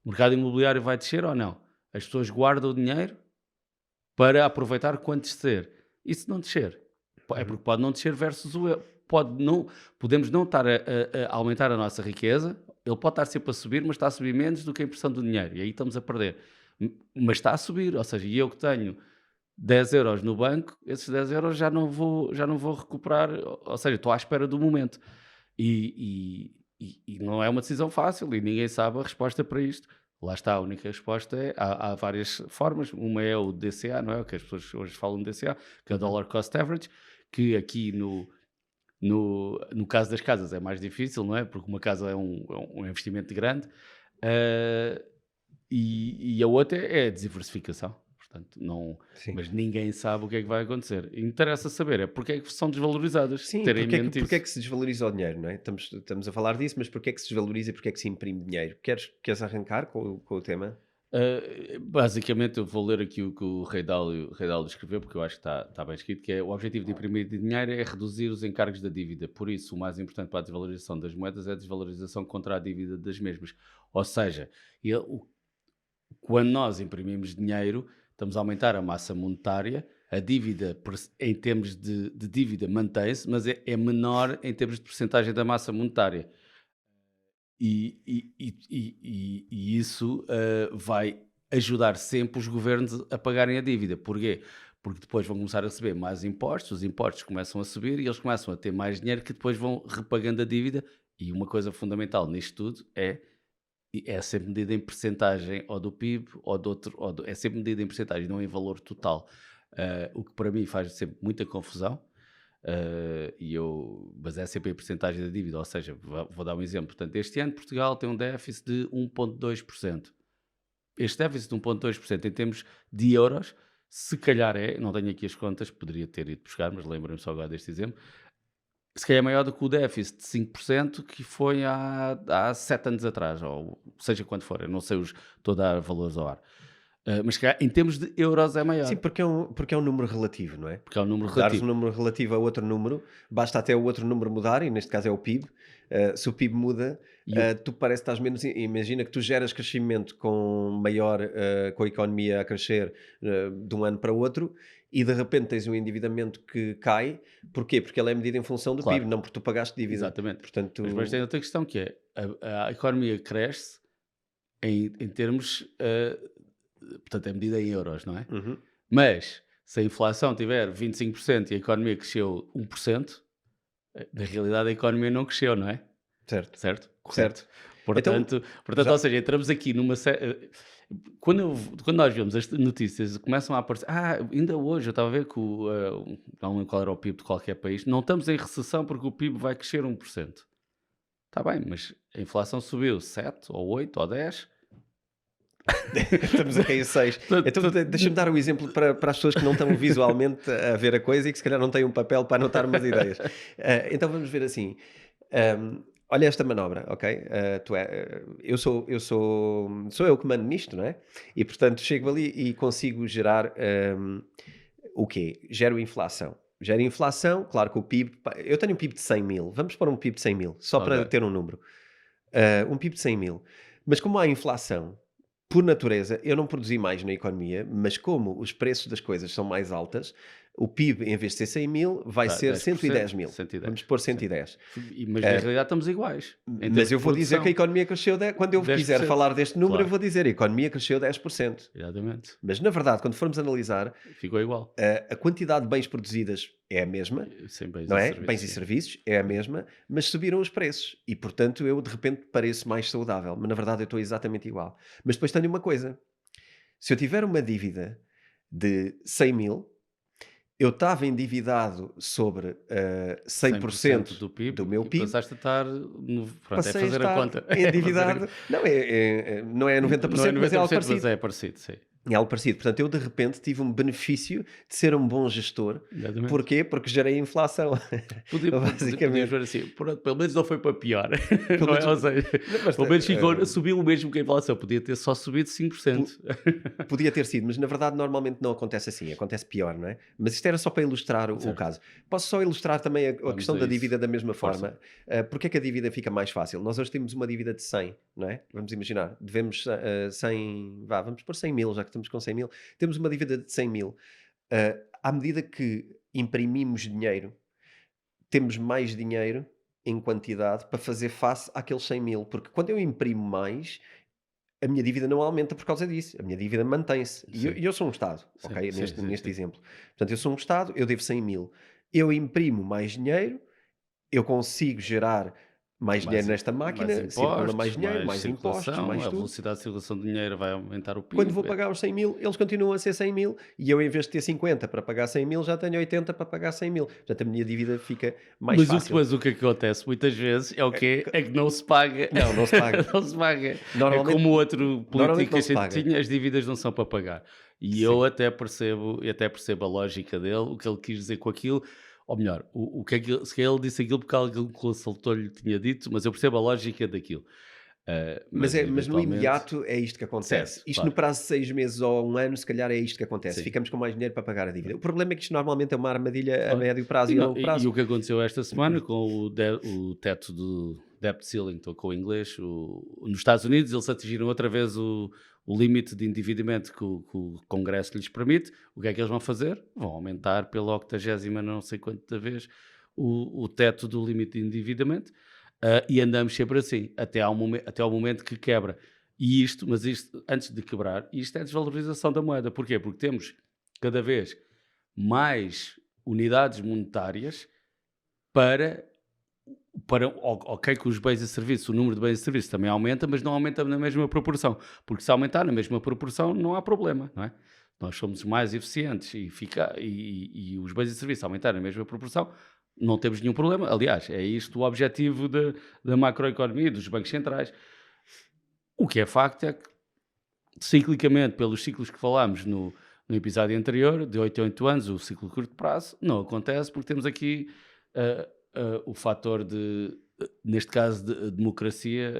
O mercado imobiliário vai descer ou não? As pessoas guardam o dinheiro para aproveitar quando descer. E se não descer? É Uhum. porque pode não descer versus o pode não, podemos não estar a aumentar a nossa riqueza, ele pode estar sempre a subir, mas está a subir menos do que a impressão do dinheiro, e aí estamos a perder. Mas está a subir, ou seja, e eu que tenho 10 € no banco, esses 10 € já não vou recuperar, ou seja, estou à espera do momento. E não é uma decisão fácil e ninguém sabe a resposta para isto. Lá está, a única resposta é, há várias formas, uma é o DCA, não é? O que as pessoas hoje falam de DCA, que é o Uhum. Dollar Cost Average, que aqui no caso das casas é mais difícil, não é? Porque uma casa é um investimento grande. Ah, e a outra é a diversificação. Portanto, não, Sim. mas ninguém sabe o que é que vai acontecer. Interessa saber é porque é que são desvalorizadas. Sim, Terem em mente porque é isso. que se desvaloriza o dinheiro, não é? Estamos a falar disso, mas porque é que se desvaloriza e porque é que se imprime dinheiro? Queres arrancar com o tema? Basicamente, eu vou ler aqui o que o Rei Dálio escreveu, porque eu acho que está bem escrito, que é: o objetivo de imprimir dinheiro é reduzir os encargos da dívida. Por isso, o mais importante para a desvalorização das moedas é a desvalorização contra a dívida das mesmas. Ou seja, quando nós imprimimos dinheiro, estamos a aumentar a massa monetária, a dívida, em termos de dívida, mantém-se, mas é menor em termos de percentagem da massa monetária. E isso vai ajudar sempre os governos a pagarem a dívida. Porquê? Porque depois vão começar a receber mais impostos, os impostos começam a subir e eles começam a ter mais dinheiro que depois vão repagando a dívida. E uma coisa fundamental nisto tudo é sempre medida em percentagem ou do PIB ou do outro, é sempre medida em percentagem, não em valor total. O que para mim faz sempre muita confusão. Mas é sempre em percentagem da dívida, ou seja, vou dar um exemplo. Portanto, este ano Portugal tem um déficit de 1,2%. Este déficit de 1,2% em termos de euros, se calhar não tenho aqui as contas, poderia ter ido buscar, mas lembro-me só agora deste exemplo, se calhar é maior do que o déficit de 5% que foi há 7 anos atrás, ou seja quanto for, eu não sei, estou a dar valores ao ar. Mas se calhar em termos de euros é Sim, maior, porque é um número relativo, não é? porque é um número Dares um relativo. número relativo a outro número, basta até o outro número mudar, e neste caso é o PIB. Se o PIB muda, E o, tu parece que estás menos. Imagina que tu geras crescimento com a economia a crescer de um ano para o outro, e de repente tens um endividamento que cai. Porquê? Porque ele é medido em função do PIB, claro, não porque tu pagaste dívida. exatamente. Mas Portanto, tem outra questão que é, a economia cresce em termos, portanto é medida em euros, não é? uhum, Mas se a inflação tiver 25% e a economia cresceu 1%, na realidade a economia não cresceu, não é? certo, Certo? Correto. certo. Então, Portanto, já. ou seja, entramos aqui numa quando nós vemos as notícias começam a aparecer, ainda hoje eu estava a ver que não lembro qual era o PIB de qualquer país, não estamos em recessão porque o PIB vai crescer 1%. Está bem, mas a inflação subiu 7 ou 8 ou 10. Estamos a cair 6. Então, deixa-me dar um exemplo para as pessoas que não estão visualmente a ver a coisa e que se calhar não têm um papel para anotar umas ideias. Então vamos ver assim. Olha esta manobra, ok? Sou eu que mando nisto, não é? E portanto chego ali e consigo gerar o quê? Gero inflação. Gero inflação, claro que o PIB. Eu tenho um PIB de 100 mil. Vamos pôr um PIB de 100 mil, só para Ok, ter um número. Um PIB de 100 mil. Mas como há inflação, por natureza, eu não produzi mais na economia, mas como os preços das coisas são mais altas, o PIB, em vez de ser 100 mil, vai dá ser 110 10%, mil. 110. Vamos pôr Sim. 110. Mas na realidade estamos iguais, em Mas termos de eu vou dizer que a produção, economia cresceu, quando eu quiser 10%. falar deste número, eu Claro, vou dizer a economia cresceu 10%. exatamente. Mas na verdade, quando formos analisar, Ficou igual. a quantidade de bens produzidas é a mesma, Sem bens não e é? serviços, Bens e sim. serviços é a mesma, mas subiram os preços. E portanto eu de repente pareço mais saudável. Mas na verdade eu estou exatamente igual. Mas depois tenho uma coisa. Se eu tiver uma dívida de 100 mil, eu estava endividado sobre 100% 100% do PIB do meu e PIB, passaste a estar no, pronto, é passei a fazer a estar conta. É fazer endividado. Não é não é 90%, mas é algo 90%, mas parecido. é parecido, sim. É algo parecido. Portanto, eu de repente tive um benefício de ser um bom gestor. Exatamente. Porquê? Porque gerei inflação. Podíamos Basicamente. ver assim, pronto, pelo menos não foi para pior, Pelo não é? menos, Ou seja, não, mas, pelo menos subiu o mesmo que a inflação, podia ter só subido 5%. podia ter sido, mas na verdade normalmente não acontece assim, acontece pior, não é? Mas isto era só para ilustrar o Certo, caso. Posso só ilustrar também a vamos questão a da isso. dívida da mesma Força. forma? Porque é que a dívida fica mais fácil? Nós hoje temos uma dívida de 100, não é? Vamos imaginar, devemos 100, vá, vamos pôr 100 mil, já que estamos com 100 mil, temos uma dívida de 100 mil. À medida que imprimimos dinheiro, temos mais dinheiro em quantidade para fazer face àqueles 100 mil, porque quando eu imprimo mais, a minha dívida não aumenta por causa disso, a minha dívida mantém-se. Sim, E eu sou um Estado, sim, ok? sim, sim, Neste sim. exemplo. Portanto, eu sou um Estado, eu devo 100 mil. Eu imprimo mais dinheiro, eu consigo gerar mais dinheiro nesta Mais máquina, circula mais impostos, dinheiro, mais mais impostos, circulação, mais a tudo. velocidade de circulação do dinheiro vai aumentar o Quando vou PIB. pagar os 100 mil, eles continuam a ser 100 mil e eu, em vez de ter 50 para pagar 100 mil, já tenho 80 para pagar 100 mil. Portanto, a minha dívida fica mais Mas fácil. o que acontece muitas vezes é o quê? É que não se paga. Não, não se paga. Não se paga. É Normalmente, como o outro político normalmente que a não se gente paga. tinha, as dívidas não são para pagar. E Sim. eu até percebo a lógica dele, o que ele quis dizer com aquilo, ou melhor, o que é que se calhar ele disse aquilo porque alguém que o consultor lhe tinha dito, mas eu percebo a lógica daquilo. Mas Mas no eventualmente, imediato é isto que acontece. certo, Isto no claro, prazo de 6 meses ou um ano, se calhar é isto que acontece. sim. Ficamos com mais dinheiro para pagar a dívida. O problema é que isto normalmente é uma armadilha a Claro. médio prazo e a longo E prazo. o que aconteceu esta semana com o teto do debt ceiling, estou com o inglês, nos Estados Unidos eles atingiram outra vez o limite de endividamento que o Congresso lhes permite. O que é que eles vão fazer? Vão aumentar pela 80ª não sei quanta vez o teto do limite de endividamento, e andamos sempre assim, até ao momento que quebra. Mas isto, antes de quebrar, isto é desvalorização da moeda. Porquê? Porque temos cada vez mais unidades monetárias para, ok, que os bens e serviços, o número de bens e serviços também aumenta, mas não aumenta na mesma proporção, porque se aumentar na mesma proporção não há problema, não é? Nós somos mais eficientes e os bens e serviços aumentarem na mesma proporção, não temos nenhum problema. Aliás, é isto o objetivo da macroeconomia, dos bancos centrais. O que é facto é que, ciclicamente, pelos ciclos que falámos no episódio anterior, de 8 em 8 anos, o ciclo de curto prazo, não acontece porque temos aqui o fator neste caso, de democracia,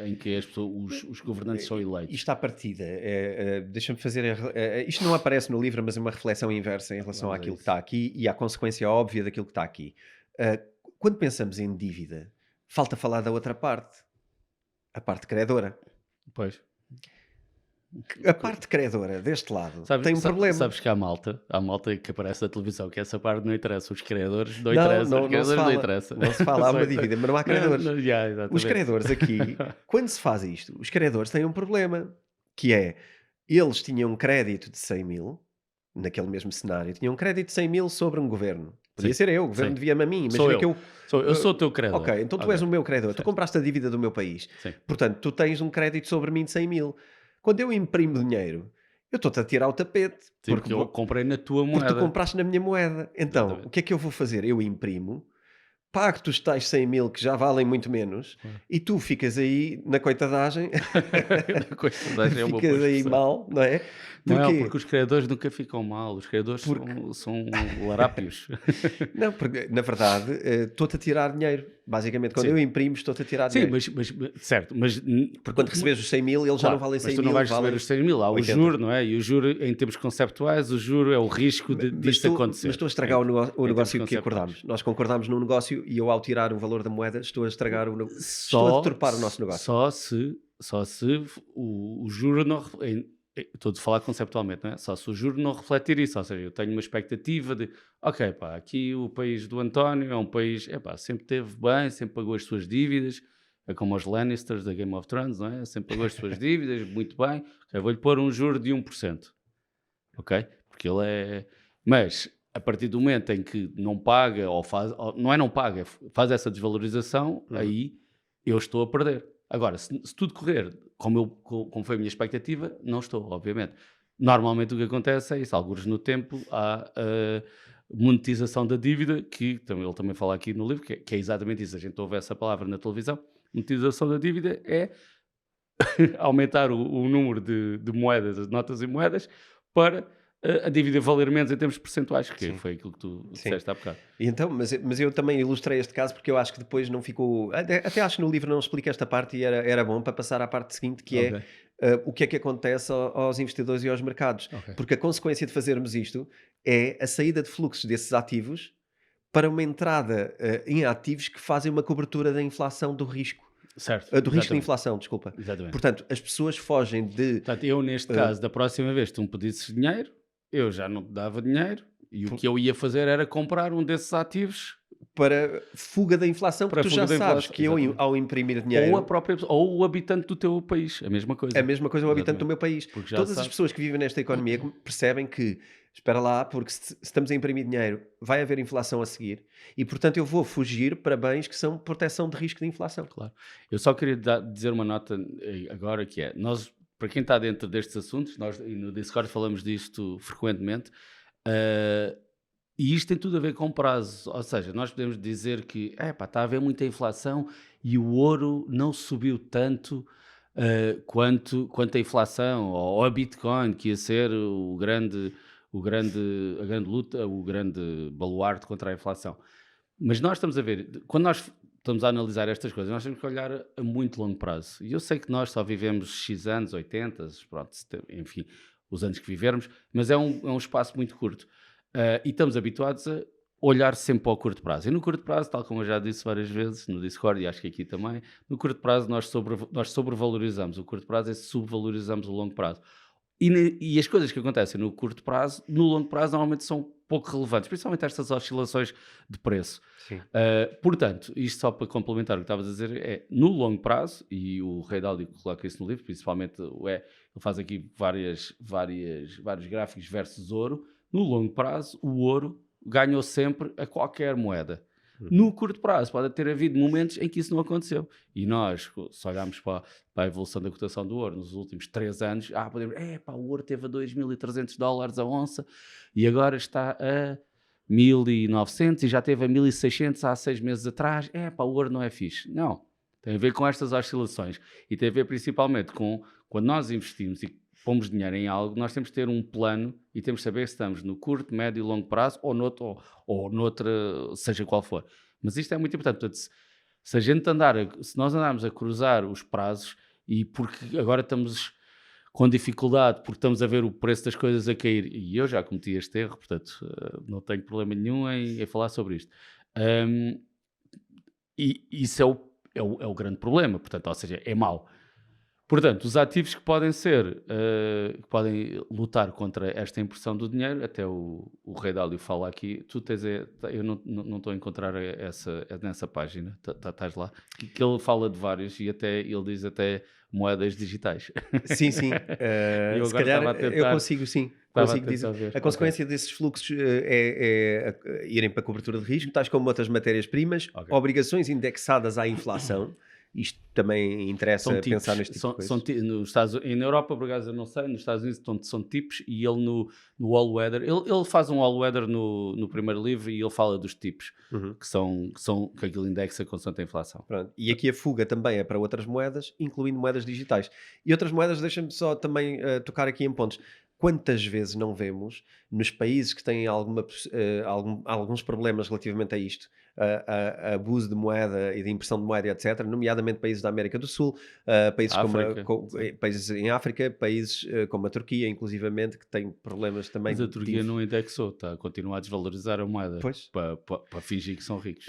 em que os governantes são eleitos. Isto à partida, deixa-me fazer. Isto não aparece no livro, mas é uma reflexão inversa em relação Vamos a àquilo que isso. está aqui e à consequência óbvia daquilo que está aqui. Eh, Quando pensamos em dívida, falta falar da outra parte, a parte credora. Pois. A parte credora deste lado tem um problema. Sabes que há malta que aparece na televisão, que essa parte não interessa, os criadores não Não, interessam, os não, não se criadores não fala. interessam. Não se fala, há Só uma inter- dívida, mas não há Não, credores. não, já, Os exatamente. credores aqui, quando se faz isto, os credores têm um problema, que é, eles tinham um crédito de 100 mil, naquele mesmo cenário, tinham um crédito de 100 mil sobre um governo. Podia Sim, ser eu, o governo sim. devia-me a mim. Sou Imagina que eu. Eu uh, sou o teu credor. ok, então tu és Ok, o meu credor, tu certo. compraste a dívida do meu país. Sim. Portanto, tu tens um crédito sobre mim de 100 mil. Quando eu imprimo dinheiro, eu estou-te a tirar o tapete. Sim, porque eu comprei na tua Porque tu moeda. compraste na minha moeda. Então, Exatamente. o que é que eu vou fazer? Eu imprimo, pago-te os tais 100 mil que já valem muito menos Claro. e tu ficas aí na coitadagem, É uma boa ficas aí expressão. mal, não é? Não, Porquê? porque os criadores nunca ficam mal, os criadores Porque, são larápios. não, porque na verdade estou-te a tirar dinheiro. Basicamente, quando Sim. eu imprimo, estou-te a tirar Sim, dinheiro. certo, mas Porque quando recebes os 100 mil, eles já não claro, valem mas 100 tu não mil, vais receber valem os 100 mil, há o 80. juro, não é? E o juro, em termos conceptuais, o juro é o risco disso acontecer. Mas estou a estragar o termos negócio que conceptuais. acordámos. Nós concordámos num negócio e eu, ao tirar o valor da moeda, estou a estragar estou a Só, deturpar o nosso negócio. só se o juro não. Estou a falar conceptualmente, não é? Só se o juro não refletir isso, ou seja, eu tenho uma expectativa de, ok, pá, aqui o país do António é um país, sempre teve bem, sempre pagou as suas dívidas, é como os Lannisters da Game of Thrones, não é? Sempre pagou as suas dívidas, muito bem, ok, vou-lhe pôr um juro de 1%, ok? Porque ele é... Mas, a partir do momento em que não paga, não é não paga, faz essa desvalorização, aí eu estou a perder. Agora, se tudo correr como foi a minha expectativa, não estou, obviamente. Normalmente o que acontece é isso, alguns no tempo há a monetização da dívida, que ele também fala aqui no livro, que é exatamente isso, a gente ouve essa palavra na televisão. Monetização da dívida é aumentar o número de moedas, as notas e moedas, para a dívida valer menos em termos percentuais, que Sim, foi aquilo que tu sim. disseste há bocado. E então, mas eu também ilustrei este caso porque eu acho que depois não ficou. Até acho que no livro não explica esta parte e era bom para passar à parte seguinte, que Ok, é o que é que acontece aos investidores e aos mercados. ok. Porque a consequência de fazermos isto é a saída de fluxos desses ativos para uma entrada em ativos que fazem uma cobertura da inflação Certo, do risco de exatamente, inflação, desculpa. exatamente. Portanto, as pessoas fogem de. Portanto, eu neste eh, caso, da próxima vez que tu me pedisses dinheiro, eu já não te dava dinheiro e o por- que eu ia fazer era comprar um desses ativos para fuga da inflação, porque para tu já fuga da sabes inflação, que eu, exatamente. ao imprimir Ou a dinheiro. própria ou o habitante do teu país, a mesma A coisa. mesma coisa o habitante do Exatamente. meu país. Porque já Todas as sabe. pessoas que vivem nesta economia percebem que, espera lá, porque se estamos a imprimir dinheiro, vai haver inflação a seguir e, portanto, eu vou fugir para bens que são proteção de risco de inflação. Claro. Eu só queria dizer uma nota agora que é, nós, para quem está dentro destes assuntos, nós e no Discord falamos disto frequentemente, eh, e isto tem tudo a ver com prazo. Ou seja, nós podemos dizer que está a haver muita inflação e o ouro não subiu tanto quanto a inflação, ou a Bitcoin, que ia ser a grande luta, o grande baluarte contra a inflação. Mas nós estamos a ver, quando nós estamos a analisar estas coisas, nós temos que olhar a muito longo prazo. E eu sei que nós só vivemos X anos, 80, pronto, enfim, os anos que vivermos, mas é um espaço muito curto. E estamos habituados a olhar sempre para o curto prazo. E no curto prazo, tal como eu já disse várias vezes no Discord e acho que aqui também, no curto prazo nós sobrevalorizamos o curto prazo e subvalorizamos o longo prazo. E as coisas que acontecem no curto prazo, no longo prazo, normalmente são pouco relevantes, principalmente estas oscilações de preço. Sim. Portanto, isto só para complementar o que estavas a dizer, é no longo prazo, e o Rei Dalio coloca isso no livro, principalmente ele faz aqui vários gráficos versus ouro. No longo prazo, o ouro ganhou sempre a qualquer moeda. No curto prazo, pode ter havido momentos em que isso não aconteceu. E nós, se olharmos para a evolução da cotação do ouro nos últimos 3 anos, podemos ver, o ouro teve a $2.300 a onça e agora está a 1.900 e já teve a 1.600 há 6 meses atrás. O ouro não é fixe. Não. Tem a ver com estas oscilações e tem a ver principalmente com quando nós investimos e pomos dinheiro em algo, nós temos de ter um plano e temos de saber se estamos no curto, médio e longo prazo ou noutra, seja qual for. Mas isto é muito importante. Portanto, se nós andarmos a cruzar os prazos e porque agora estamos com dificuldade, porque estamos a ver o preço das coisas a cair, e eu já cometi este erro, portanto, não tenho problema nenhum em falar sobre isto. E isso é o grande problema, portanto, ou seja, é mau. Portanto, os ativos que podem que podem lutar contra esta impressão do dinheiro, até o Rei Dalio fala aqui, eu não estou a encontrar nessa página, estás lá, que ele fala de vários e até ele diz até moedas digitais. Sim, sim. E eu Se agora estava a calhar eu tentar, consigo, sim. estava a Consigo dizer. tentar ver. A Ok, consequência desses fluxos irem para a cobertura de risco, tais como outras matérias-primas, ok. obrigações indexadas à inflação. Isto também São interessa pensar tipos, neste tipo de são coisas. nos e na Europa, por acaso, eu não sei, nos Estados Unidos são tipos e ele no All Weather, ele faz um All Weather no primeiro livro e ele fala dos tipos, Uhum. que aquilo indexa consoante a inflação. Pronto. E aqui a fuga também é para outras moedas, incluindo moedas digitais. E outras moedas, deixa-me só também tocar aqui em pontos. Quantas vezes não vemos nos países que têm alguns problemas relativamente a isto, a abuso de moeda e de impressão de moeda, etc., nomeadamente países da América do Sul, países, África, sim. países em África, países como a Turquia, inclusivamente, que têm problemas também Mas a Turquia não indexou, está a continuar a desvalorizar a moeda Pois. para fingir que são ricos.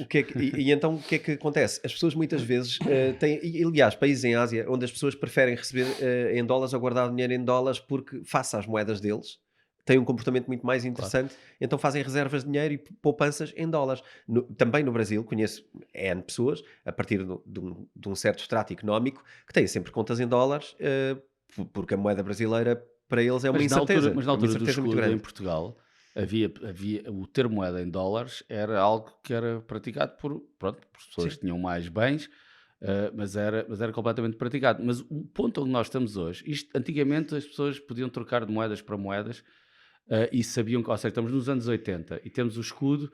E então o que é que acontece? As pessoas muitas vezes têm, e, aliás, países em Ásia onde as pessoas preferem receber em dólares ou guardar dinheiro em dólares porque, face às moedas deles, têm um comportamento muito mais Claro. interessante, então fazem reservas de dinheiro e poupanças em dólares. Também no Brasil, conheço N pessoas, a partir de um certo extrato económico, que têm sempre contas em dólares, porque a moeda brasileira para eles é uma incerteza. Mas na É uma altura do incerteza muito escudo em grande. Portugal, havia o ter moeda em dólares era algo que era praticado por pessoas Sim. que tinham mais bens, mas era completamente praticado. Mas o ponto onde nós estamos hoje, antigamente as pessoas podiam trocar de moedas para moedas e sabiam que, ou seja, estamos nos anos 80 e temos o escudo,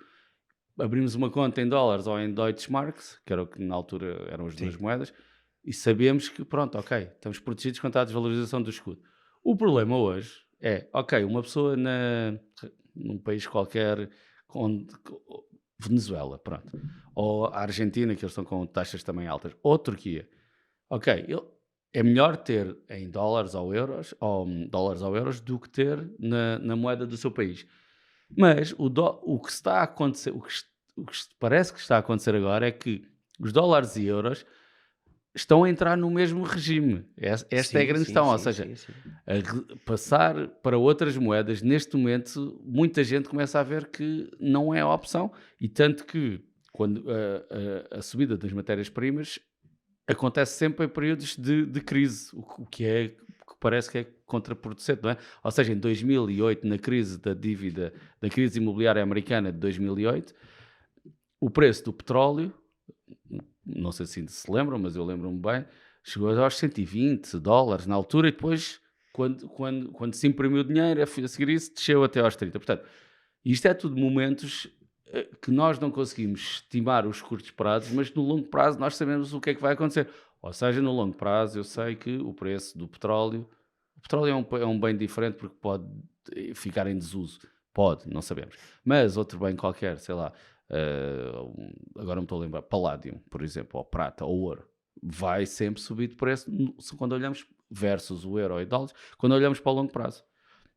abrimos uma conta em dólares ou em Deutschmarks, que era o que na altura eram as duas Sim. moedas, e sabemos que, pronto, ok, estamos protegidos contra a desvalorização do escudo. O problema hoje é, ok, uma pessoa num país qualquer, onde, Venezuela, pronto, ou a Argentina, que eles estão com taxas também altas, ou Turquia, ok, é melhor ter em dólares ou euros do que ter na moeda do seu país. Mas o que está a acontecer, o que parece que está a acontecer agora é que os dólares e euros estão a entrar no mesmo regime. Esta é a Sim, grande sim, questão, ou sim, seja, sim, sim. passar para outras moedas, neste momento, muita gente começa a ver que não é a opção, e tanto que quando a subida das matérias-primas acontece sempre em períodos de crise, o que parece que é contraproducente, não é? Ou seja, em 2008, na crise da dívida, da crise imobiliária americana de 2008, o preço do petróleo, não sei se lembram, mas eu lembro-me bem, chegou aos 120 dólares na altura, e depois, quando se imprimiu dinheiro, a seguir isso, desceu até aos 30. Portanto, isto é tudo momentos que nós não conseguimos estimar os curtos prazos, mas no longo prazo nós sabemos o que é que vai acontecer. Ou seja, no longo prazo eu sei que o preço do petróleo... O petróleo é um bem diferente porque pode ficar em desuso. Pode, não sabemos. Mas outro bem qualquer, sei lá, agora me estou a lembrar, Palladium, por exemplo, ou prata, ou ouro, vai sempre subir de preço quando olhamos versus o euro e dólares, quando olhamos para o longo prazo.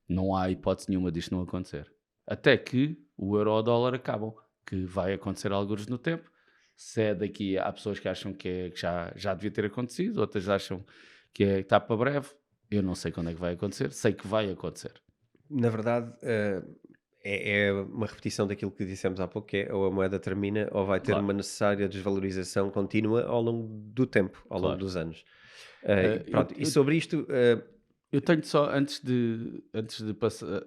Não há hipótese nenhuma disto não acontecer. Até que o euro ou o dólar acabam, que vai acontecer alguns no tempo. Se é daqui, há pessoas que acham que já devia ter acontecido, outras acham que está para breve. Eu não sei quando é que vai acontecer, sei que vai acontecer. Na verdade, é uma repetição daquilo que dissemos há pouco, que é ou a moeda termina ou vai ter Claro, uma necessária desvalorização contínua ao longo do tempo, ao longo claro. dos anos. E Eh, eu, pronto, e eu, sobre isto, eu tenho só, antes de passar,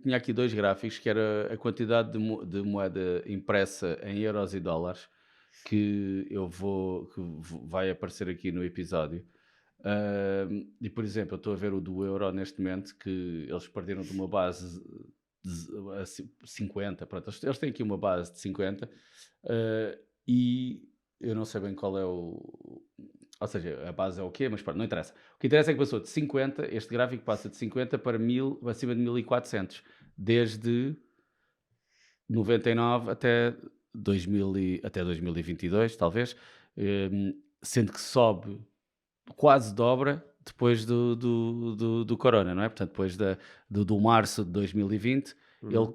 tinha aqui dois gráficos, que era a quantidade de moeda impressa em euros e dólares, que vai aparecer aqui no episódio. E, por exemplo, eu estou a ver o do euro neste momento, que eles partiram de uma base a 50, pronto, eles têm aqui uma base de 50, e eu não sei bem qual é ou seja, a base é o quê, mas pronto, não interessa. O que interessa é que passou de 50, este gráfico passa de 50 para 1000, acima de 1400, desde 99 até 2022, talvez, sendo que sobe, quase dobra depois do corona, não é? Portanto, depois do março de 2020, uhum, ele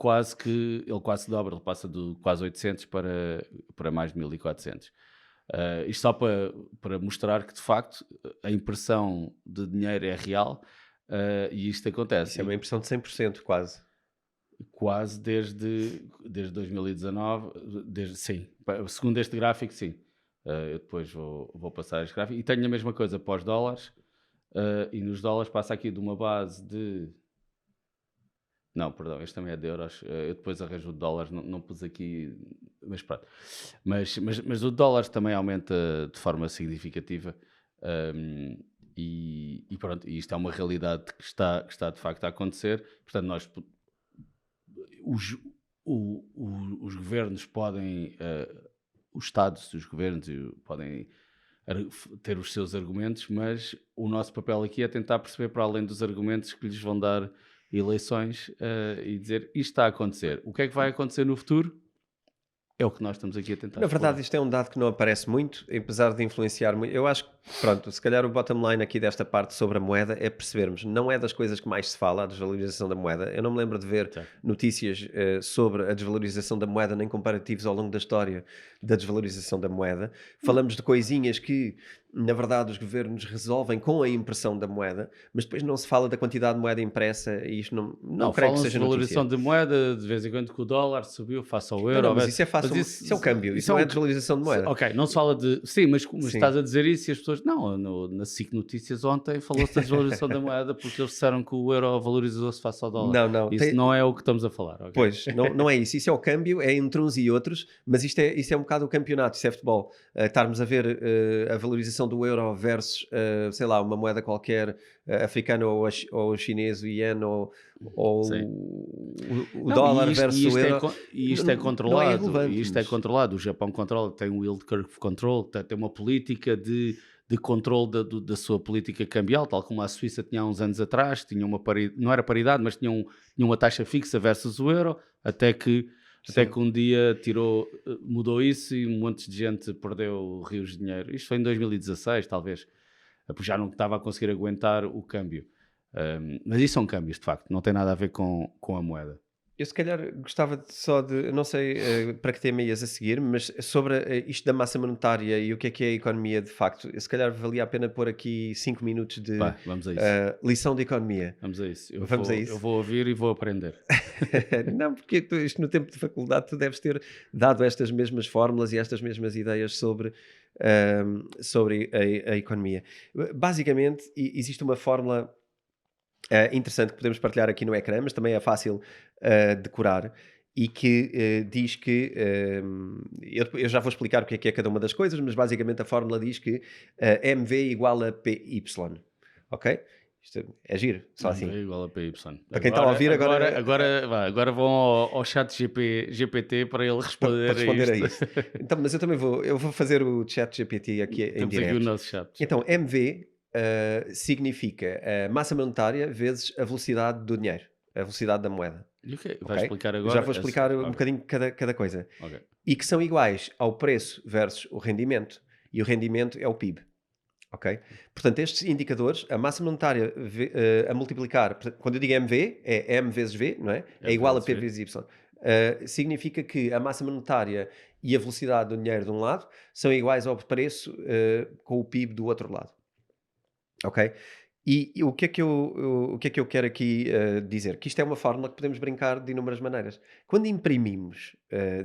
quase dobra, ele passa de quase 800 para mais de 1400. Isto só para mostrar que, de facto, a impressão de dinheiro é real, e isto isso é acontece. uma impressão de 100% quase. Quase desde 2019, sim, segundo este gráfico, sim. Eu depois vou passar este gráfico. E tenho a mesma coisa para os dólares, e nos dólares passa aqui de uma base de... Não, perdão, este também é de euros. Eu depois arranjo o de dólares, não pus aqui, mas pronto. Mas o de dólares também aumenta de forma significativa, um, e pronto, e isto é uma realidade que está de facto a acontecer. Portanto, os, os governos podem, os Estados, os governos podem ter os seus argumentos, mas o nosso papel aqui é tentar perceber, para além dos argumentos que lhes vão dar eleições, e dizer isto está a acontecer. O que é que vai acontecer no futuro? É o que nós estamos aqui a tentar Na explorar. verdade, isto é um dado que não aparece muito, apesar de influenciar muito. Eu acho que, pronto, se calhar o bottom line aqui desta parte sobre a moeda é percebermos, não é das coisas que mais se fala, a desvalorização da moeda. Eu não me lembro de ver Certo. notícias sobre a desvalorização da moeda, nem comparativos ao longo da história da desvalorização da moeda. Falamos de coisinhas que, na verdade, os governos resolvem com a impressão da moeda, mas depois não se fala da quantidade de moeda impressa e isto não Não, creio que falam-se seja de valorização notícia. de moeda, de vez em quando que o dólar subiu face ao Não, euro, não, mas isso é mas fácil, isso é o câmbio, isso é não é um... a desvalorização de moeda. Ok, não se fala de... Sim, mas Sim. estás a dizer isso e as pessoas... Não, na SIC Notícias ontem falou-se da desvalorização da moeda porque eles disseram que o euro valorizou-se face ao dólar. Não, não. Isso não é o que estamos a falar, ok? Pois, não é isso. Isso é o câmbio, é entre uns e outros, mas isso é um bocado o campeonato, isso é futebol. Estarmos a ver a valorização do euro versus, sei lá, uma moeda qualquer africano ou o chinês, o iene ou Sim. o Não, dólar versus o euro, e isto é não é controlado, e irrelevante, isto é mas controlado. O Japão controla, tem um yield curve control, tem uma política de controle da sua política cambial, tal como a Suíça tinha há uns anos atrás, tinha uma não era paridade, mas tinha uma taxa fixa versus o euro, até sim. que um dia mudou isso e um monte de gente perdeu rios de dinheiro. Isto foi em 2016, talvez, porque já não estava a conseguir aguentar o câmbio. Mas isso são câmbios, de facto, não tem nada a ver com a moeda. Eu se calhar gostava só de, não sei para que tema ias a seguir, mas sobre isto da massa monetária e o que é a economia de facto, eu se calhar valia a pena pôr aqui 5 minutos de Vai, vamos a isso. lição de economia. Vamos a isso. Vamos a Eu isso? vou ouvir e vou aprender. Não, porque isto no tempo de faculdade tu deves ter dado estas mesmas fórmulas e estas mesmas ideias sobre a economia. Basicamente, existe uma fórmula interessante que podemos partilhar aqui no ecrã, mas também é fácil decorar e que diz que eu já vou explicar o que é cada uma das coisas, mas basicamente a fórmula diz que MV igual a PY, ok? Isto é giro, só MV assim. igual a PY. Para quem está a ouvir agora, Agora vão ao chat GPT para ele para responder a responder a isto. isso. Então, mas eu também vou fazer o chat GPT aqui em Temos aqui o direto. nosso chat Então, GPT. MV significa a massa monetária vezes a velocidade do dinheiro, a velocidade da moeda. E o quê? Vai Ok? explicar Eu já agora? vou explicar um Ok, bocadinho cada coisa. ok. E que são iguais ao preço versus o rendimento. E o rendimento é o PIB. Ok? Portanto, estes indicadores, a massa monetária a multiplicar, quando eu digo MV, é M vezes V, não é? É É igual a vezes P V. vezes Y. Significa que a massa monetária e a velocidade do dinheiro de um lado são iguais ao preço com o PIB do outro lado. Ok? E o que é que eu quero aqui dizer? Que isto é uma fórmula que podemos brincar de inúmeras maneiras. Quando imprimimos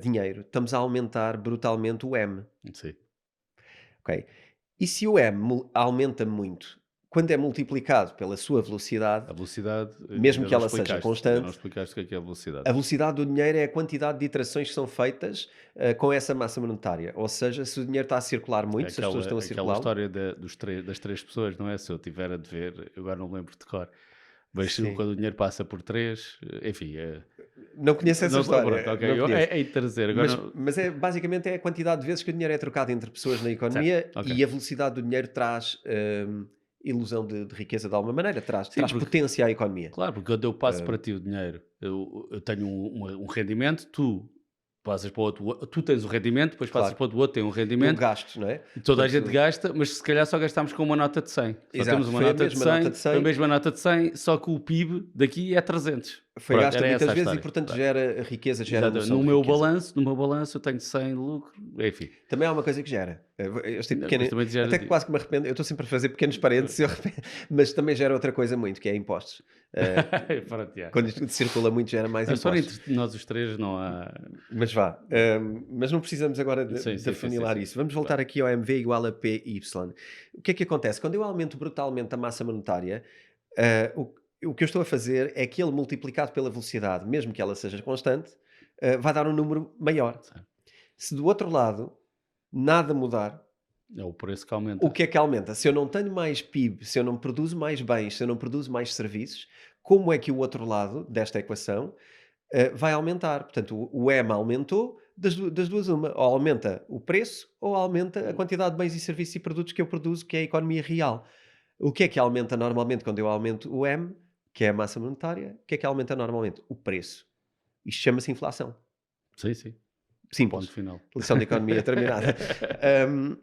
dinheiro, estamos a aumentar brutalmente o M. Sim. Ok? E se o M aumenta muito, quando é multiplicado pela sua velocidade, A velocidade, mesmo que ela seja ainda não constante, explicaste o que é a velocidade. a velocidade do dinheiro é a quantidade de iterações que são feitas com essa massa monetária. Ou seja, se o dinheiro está a circular É muito, se as pessoas estão a aquela circulá-lo, história das três pessoas, não é? Se eu tiver a dever, eu agora não me lembro de cor, mas sim. quando o dinheiro passa por três, enfim, Não conheço essa não, pronto, história, ok, não conheço. é de trazer, agora Mas basicamente é a quantidade de vezes que o dinheiro é trocado entre pessoas na certo, economia ok. e a velocidade do dinheiro traz ilusão de riqueza de alguma maneira, Sim, traz porque, potência à economia. claro, porque quando eu passo para ti o dinheiro, eu tenho um rendimento, tu passas para o outro, tu tens o rendimento, depois passas Claro. para o outro, tem um E um rendimento, gasto, não é? e toda a gente Portanto, gasta, mas se calhar só gastamos com uma nota de 100. Só temos exato, uma foi a nota de mesma nota 100, de a 100, mesma nota de 100, só que o PIB daqui é 300. foi Pronto, gasta era essa muitas a vezes e, história. portanto, Pronto. gera riqueza, gera Exato. noção de riqueza. No meu balanço eu tenho 100 de lucro, enfim. Também há uma coisa que gera. Este Não, pequeno, mas também gera até que quase que me arrependo, eu estou sempre a fazer pequenos parênteses, eu mas também gera outra coisa muito, que é impostos. Pronto, já. Quando isto circula muito, gera mais A história impostos. entre nós os três não há. Mas vá, mas não precisamos agora Sim, de sim, sim, sim, afunilar sim. isso. Vamos voltar aqui ao MV igual a PY. O que é que acontece? Quando eu aumento brutalmente a massa monetária, o que eu estou a fazer é que ele multiplicado pela velocidade, mesmo que ela seja constante, vai dar um número maior. Sim. Se do outro lado nada mudar, É o preço que o aumenta. que é que aumenta? Se eu não tenho mais PIB, se eu não produzo mais bens, se eu não produzo mais serviços, como é que o outro lado desta equação vai aumentar? Portanto, o M aumentou, das duas uma, ou aumenta o preço ou aumenta a quantidade de bens e serviços e produtos que eu produzo, que é a economia real. O que é que aumenta normalmente quando eu aumento o M, que é a massa monetária? O que é que aumenta normalmente? O preço. Isto chama-se inflação. Sim, sim. Ponto Simples. final. Lição de economia terminada. Hum,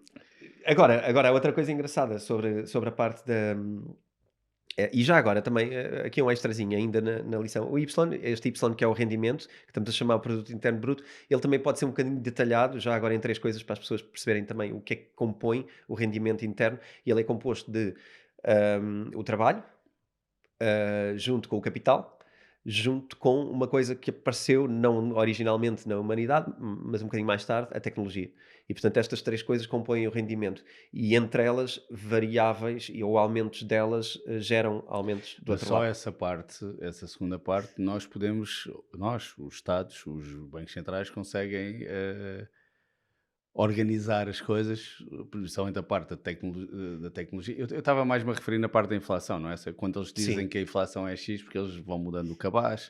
agora, há outra coisa engraçada sobre a parte da. E já agora também, aqui um extrazinho ainda na lição. O Y, este Y que é o rendimento, que estamos a chamar o produto interno bruto, ele também pode ser um bocadinho detalhado, já agora em três coisas para as pessoas perceberem também o que é que compõe o rendimento interno. E ele é composto de o trabalho, junto com o capital, junto com uma coisa que apareceu não originalmente na humanidade, mas um bocadinho mais tarde, a tecnologia. E portanto estas três coisas compõem o rendimento. E entre elas, variáveis ou aumentos delas geram aumentos do Mas outro só lado. essa parte, essa segunda parte, nós, os Estados, os bancos centrais, conseguem organizar as coisas, principalmente a parte da tecnologia. Eu estava mais a referir na parte da inflação, não é? Quando eles Sim. dizem que a inflação é X, porque eles vão mudando o cabaz,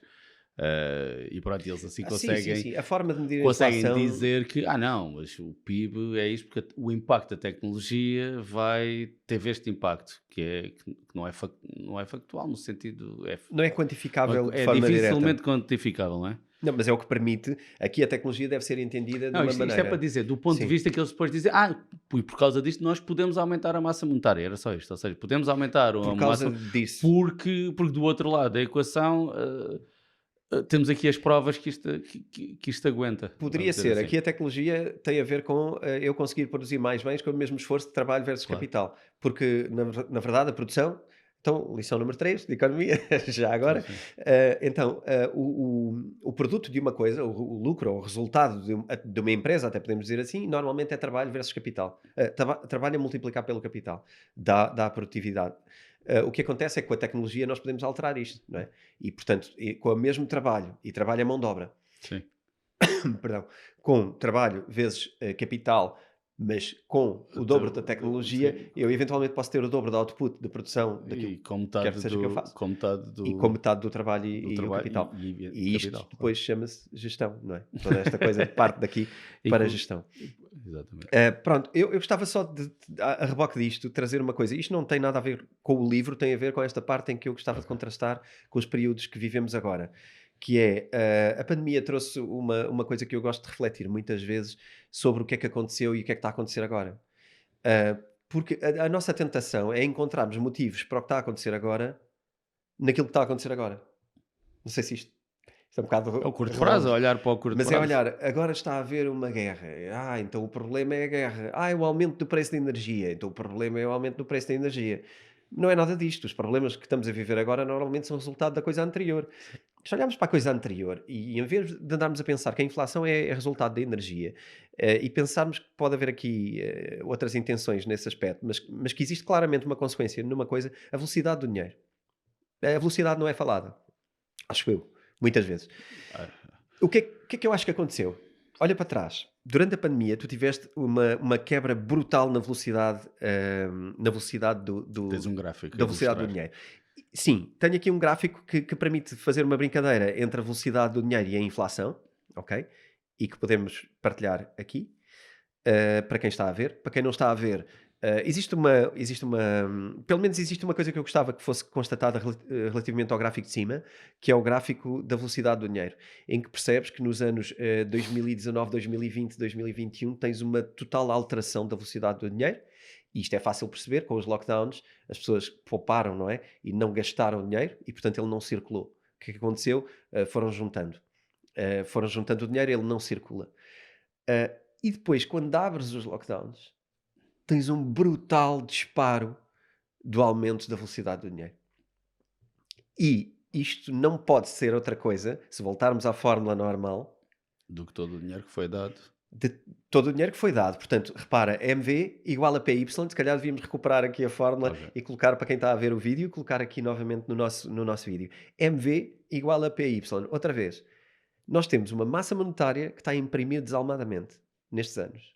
e pronto, eles assim Sim, sim, conseguem, sim. A forma de medir a conseguem inflação, dizer que, não, mas o PIB é isto, porque o impacto da tecnologia vai ter este impacto, que não é, não é factual, no sentido, não é quantificável de é forma direta. dificilmente quantificável, não é? Não, mas é o que permite. Aqui a tecnologia deve ser entendida de Não, uma isto é para maneira. dizer, do ponto de Sim. vista que eles depois dizem, e por causa disto nós podemos aumentar a massa monetária, era só isto, ou seja, podemos aumentar a Por causa massa disso. porque do outro lado da equação temos aqui as provas que isto aguenta, Poderia vamos dizer ser. assim. Aqui a tecnologia tem a ver com eu conseguir produzir mais bens com o mesmo esforço de trabalho versus Claro, capital. Porque, na verdade, a produção. Então, lição número 3 de economia, já sim, agora. sim. O produto de uma coisa, o lucro ou o resultado de uma empresa, até podemos dizer assim, normalmente é trabalho versus capital. Trabalho a multiplicar pelo capital, dá a produtividade. O que acontece é que com a tecnologia nós podemos alterar isto, não é? E, portanto, com o mesmo trabalho, e trabalho é mão de obra, Sim. perdão, com trabalho vezes capital, mas com o dobro da tecnologia, Sim. eu eventualmente posso ter o dobro da output de produção daquilo E que com quer que metade seja que eu faça, com metade e com do, metade do trabalho do e o trabalho capital. e E isto capital, claro. depois chama-se gestão, não é? Toda esta coisa parte daqui E para a co- gestão. Exatamente. Pronto, eu gostava só a reboque disto, trazer uma coisa. Isto não tem nada a ver com o livro, tem a ver com esta parte em que eu gostava de Ok. contrastar com os períodos que vivemos agora. Que é, a pandemia trouxe uma coisa que eu gosto de refletir muitas vezes sobre o que é que aconteceu e o que é que está a acontecer agora. Ah, porque a nossa tentação é encontrarmos motivos para o que está a acontecer agora naquilo que está a acontecer agora. Não sei se isto é um É o bocado curto prazo, é relógio. olhar para o curto Mas é prazo. olhar, agora está a haver uma guerra. Então o problema é a guerra. É o aumento do preço da energia. Então o problema é o aumento do preço da energia. Não é nada disto. Os problemas que estamos a viver agora normalmente são resultado da coisa anterior. Se olharmos para a coisa anterior e em vez de andarmos a pensar que a inflação é resultado da energia e pensarmos que pode haver aqui outras intenções nesse aspecto, mas que existe claramente uma consequência numa coisa, a velocidade do dinheiro. A velocidade não é falada, acho eu, muitas vezes. Ah, O que é que eu acho que aconteceu? Olha para trás. Durante a pandemia, tu tiveste uma quebra brutal na velocidade tens um gráfico a da velocidade do ilustrar. dinheiro. Sim, tenho aqui um gráfico que permite fazer uma brincadeira entre a velocidade do dinheiro e a inflação, ok? E que podemos partilhar aqui. Para quem está a ver. Para quem não está a ver, pelo menos existe uma coisa que eu gostava que fosse constatada relativamente ao gráfico de cima, que é o gráfico da velocidade do dinheiro, em que percebes que nos anos 2019, 2020, 2021 tens uma total alteração da velocidade do dinheiro. E isto é fácil perceber, com os lockdowns, as pessoas pouparam, não é? E não gastaram dinheiro e, portanto, ele não circulou. O que é que aconteceu? Foram juntando. Foram juntando o dinheiro e ele não circula. E depois, quando abres os lockdowns, tens um brutal disparo do aumento da velocidade do dinheiro. E isto não pode ser outra coisa, se voltarmos à fórmula normal, Do que todo o dinheiro que foi dado. de todo o dinheiro que foi dado. Portanto, repara, MV igual a PY, se calhar devíamos recuperar aqui a fórmula Ok. e colocar para quem está a ver o vídeo, colocar aqui novamente no nosso vídeo. MV igual a PY. Outra vez, nós temos uma massa monetária que está a imprimir desalmadamente nestes anos.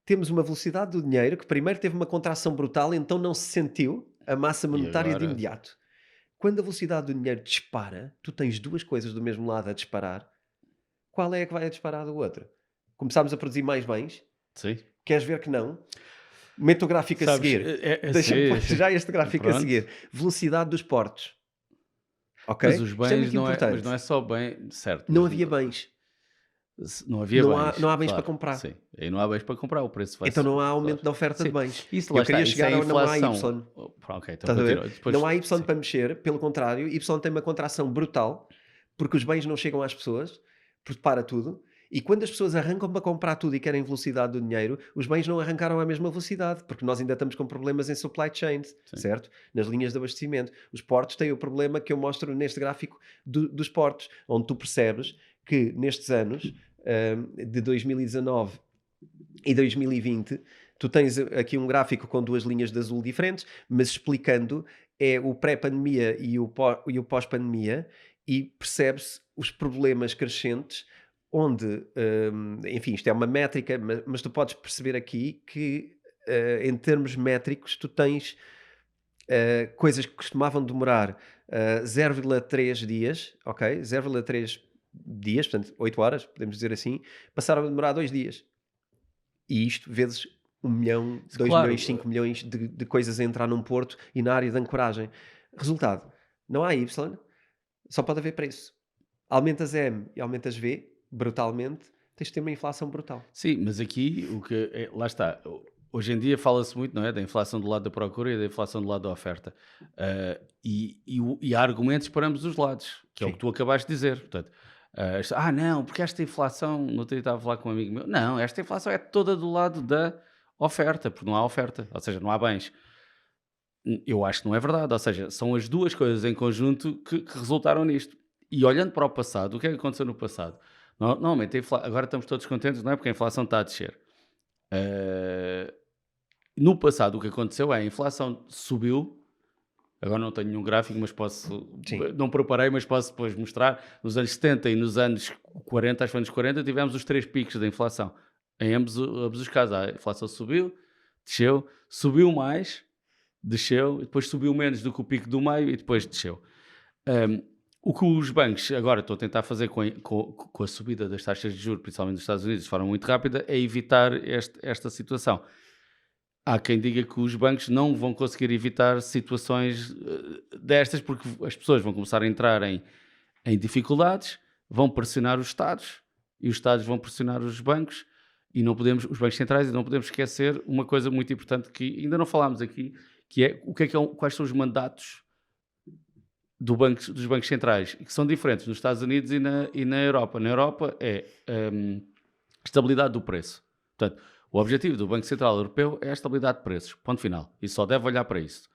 Temos uma velocidade do dinheiro que primeiro teve uma contração brutal, então não se sentiu a massa E monetária de agora, imediato. Quando a velocidade do dinheiro dispara, tu tens duas coisas do mesmo lado a disparar. Qual é a que vai a disparar do outro? Começámos a produzir mais bens? sim. Queres ver que não? Mete o gráfico a Sabes, seguir. Deixa-me pôr sim, já este gráfico a pronto. seguir. Velocidade dos portos. Ok? Mas os Isto é bens muito mas não importante. é só bem, certo, Não mas havia bens. não havia Não há, bens, não há bens para claro, comprar. sim. Aí não há bens para comprar, o preço vai Então não há subir, claro. aumento da oferta de Sim, bens. isso lá Eu está, queria isso é chegar a ao não há inflação. Y. Ok, então Estás a continua. ver? Depois, Não há Y sim, para mexer, pelo contrário, Y tem uma contração brutal, porque os bens não chegam às pessoas, porque para tudo, e quando as pessoas arrancam para comprar tudo e querem velocidade do dinheiro, os bens não arrancaram à mesma velocidade, porque nós ainda estamos com problemas em supply chains, sim. certo? Nas linhas de abastecimento. Os portos têm o problema que eu mostro neste gráfico dos portos, onde tu percebes que nestes anos, de 2019 e 2020, tu tens aqui um gráfico com duas linhas de azul diferentes, mas explicando o pré-pandemia e o pós-pandemia, e percebe-se os problemas crescentes onde, enfim, isto é uma métrica, mas tu podes perceber aqui que, em termos métricos, tu tens coisas que costumavam demorar 0,3 dias, ok? 0,3 dias, portanto 8 horas, podemos dizer assim, passaram a demorar 2 dias. E isto vezes 1 milhão, dois Claro, milhões, 5 milhões de coisas a entrar num porto e na área de ancoragem. Resultado, não há Y, só pode haver preço. Aumentas M e aumentas V, brutalmente, tens de ter uma inflação brutal. sim, mas aqui o que lá está. Hoje em dia fala-se muito, não é, da inflação do lado da procura e da inflação do lado da oferta. E há argumentos para ambos os lados, que é o Sim, que tu acabaste de dizer. Portanto, não, porque esta inflação, no outro dia estava a falar com um amigo meu, não, esta inflação é toda do lado da oferta, porque não há oferta, ou seja, não há bens. Eu acho que não é verdade, ou seja, são as duas coisas em conjunto que resultaram nisto. E olhando para o passado, o que é que aconteceu no passado? Normalmente, agora estamos todos contentes, não é? Porque a inflação está a descer. Eh, no passado, o que aconteceu é a inflação subiu. Agora não tenho nenhum gráfico, mas sim. não preparei, mas posso depois mostrar. Nos anos 70 e nos anos 40, acho que foi nos 40, tivemos os 3 picos da inflação. Em ambos os casos, a inflação subiu, desceu, subiu mais, desceu, e depois subiu menos do que o pico do meio e depois desceu. Um, o que os bancos agora estão a tentar fazer com a subida das taxas de juros, principalmente nos Estados Unidos, de forma muito rápida, é evitar esta situação. Há quem diga que os bancos não vão conseguir evitar situações destas, porque as pessoas vão começar a entrar em dificuldades, vão pressionar os Estados, e os Estados vão pressionar os bancos, e não podemos, os bancos centrais, e não podemos esquecer uma coisa muito importante que ainda não falámos aqui, que é quais são os mandatos dos bancos centrais, que são diferentes nos Estados Unidos e na Europa. Na Europa é estabilidade do preço. Portanto, o objetivo do Banco Central Europeu é a estabilidade de preços. Ponto final. E só deve olhar para isso.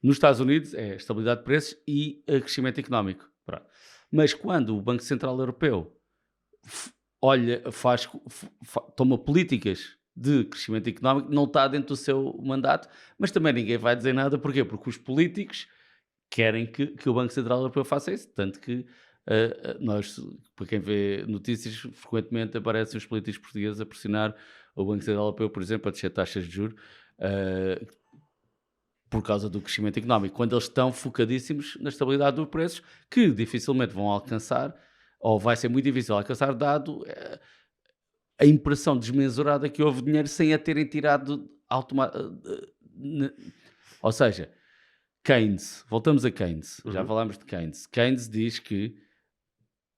Nos Estados Unidos é estabilidade de preços e crescimento económico. Pronto. Mas quando o Banco Central Europeu olha, toma políticas de crescimento económico, não está dentro do seu mandato, mas também ninguém vai dizer nada. Porquê? Porque os políticos querem que o Banco Central Europeu faça isso. Tanto que nós, para quem vê notícias, frequentemente aparecem os políticos portugueses a pressionar o Banco Central Europeu, por exemplo, a descer taxas de juros por causa do crescimento económico, quando eles estão focadíssimos na estabilidade dos preços, que dificilmente vão alcançar, ou vai ser muito difícil alcançar, dado a impressão desmesurada que houve dinheiro sem a terem tirado ou seja, Keynes, voltamos a Keynes, já falámos de Keynes. Keynes diz que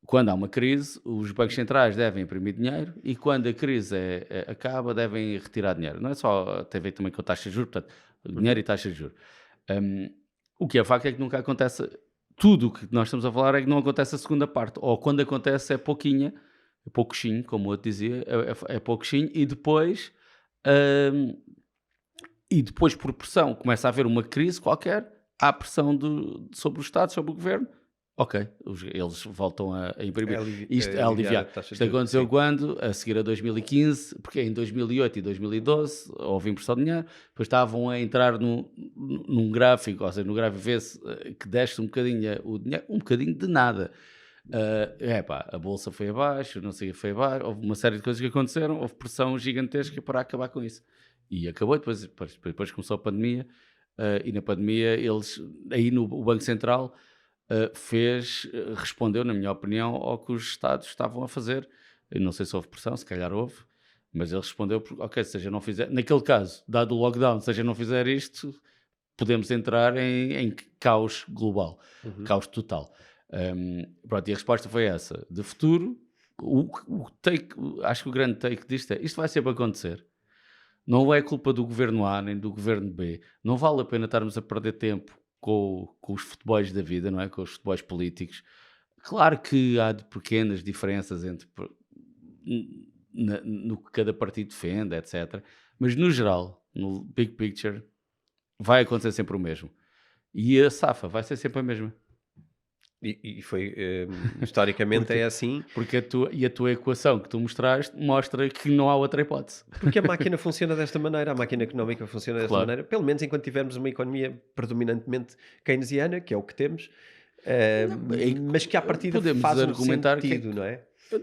quando há uma crise, os bancos centrais devem imprimir dinheiro e quando a crise acaba, devem retirar dinheiro. Não é só, tem a ver também com a taxa de juros, portanto, dinheiro e taxa de juros. O que é facto é que nunca acontece, tudo o que nós estamos a falar é que não acontece a segunda parte, ou quando acontece é pouquinha, é pouquinho, como o outro dizia, é pouquinho, e depois por pressão, começa a haver uma crise qualquer, há pressão sobre o Estado, sobre o Governo, ok, eles voltam a imprimir. Isto é aliviar. Isto aconteceu quando? A seguir a 2015, porque em 2008 e 2012 houve impressão de dinheiro, depois estavam a entrar num gráfico, ou seja, no gráfico vê-se que desce um bocadinho o dinheiro, um bocadinho de nada. A bolsa foi abaixo, não sei o que foi abaixo, houve uma série de coisas que aconteceram, houve pressão gigantesca para acabar com isso. E acabou, depois começou a pandemia, e na pandemia o Banco Central respondeu, na minha opinião, ao que os Estados estavam a fazer. Eu não sei se houve pressão, se calhar houve, mas ele respondeu, ok, se a gente não fizer, naquele caso, dado o lockdown, se a gente não fizer isto, podemos entrar em caos global, caos total. Pronto, e a resposta foi essa. De futuro, acho que o grande take disto é, isto vai sempre acontecer. Não é culpa do governo A nem do governo B. Não vale a pena estarmos a perder tempo com os futebols da vida, não é? Com os futebols políticos. Claro que há pequenas diferenças entre no que cada partido defende, etc. Mas no geral, no big picture, vai acontecer sempre o mesmo. E a SAFA vai ser sempre a mesma. E foi, historicamente é assim. Porque a tua equação que tu mostraste mostra que não há outra hipótese. Porque a máquina funciona desta maneira, a máquina económica funciona desta maneira, pelo menos enquanto tivermos uma economia predominantemente keynesiana, que é o que temos, mas que à partida faz um sentido, não é?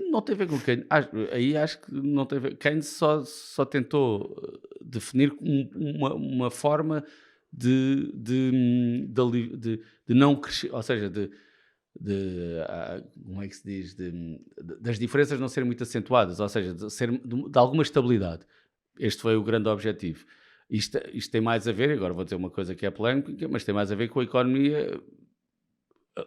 Não tem a ver com Keynes. Aí acho que não tem a ver. Keynes só tentou definir uma forma de não crescer, ou seja, como é que se diz? Das diferenças não serem muito acentuadas, ou seja, de alguma estabilidade. Este foi o grande objetivo. Isto tem mais a ver, agora vou dizer uma coisa que é polémica, mas tem mais a ver com a economia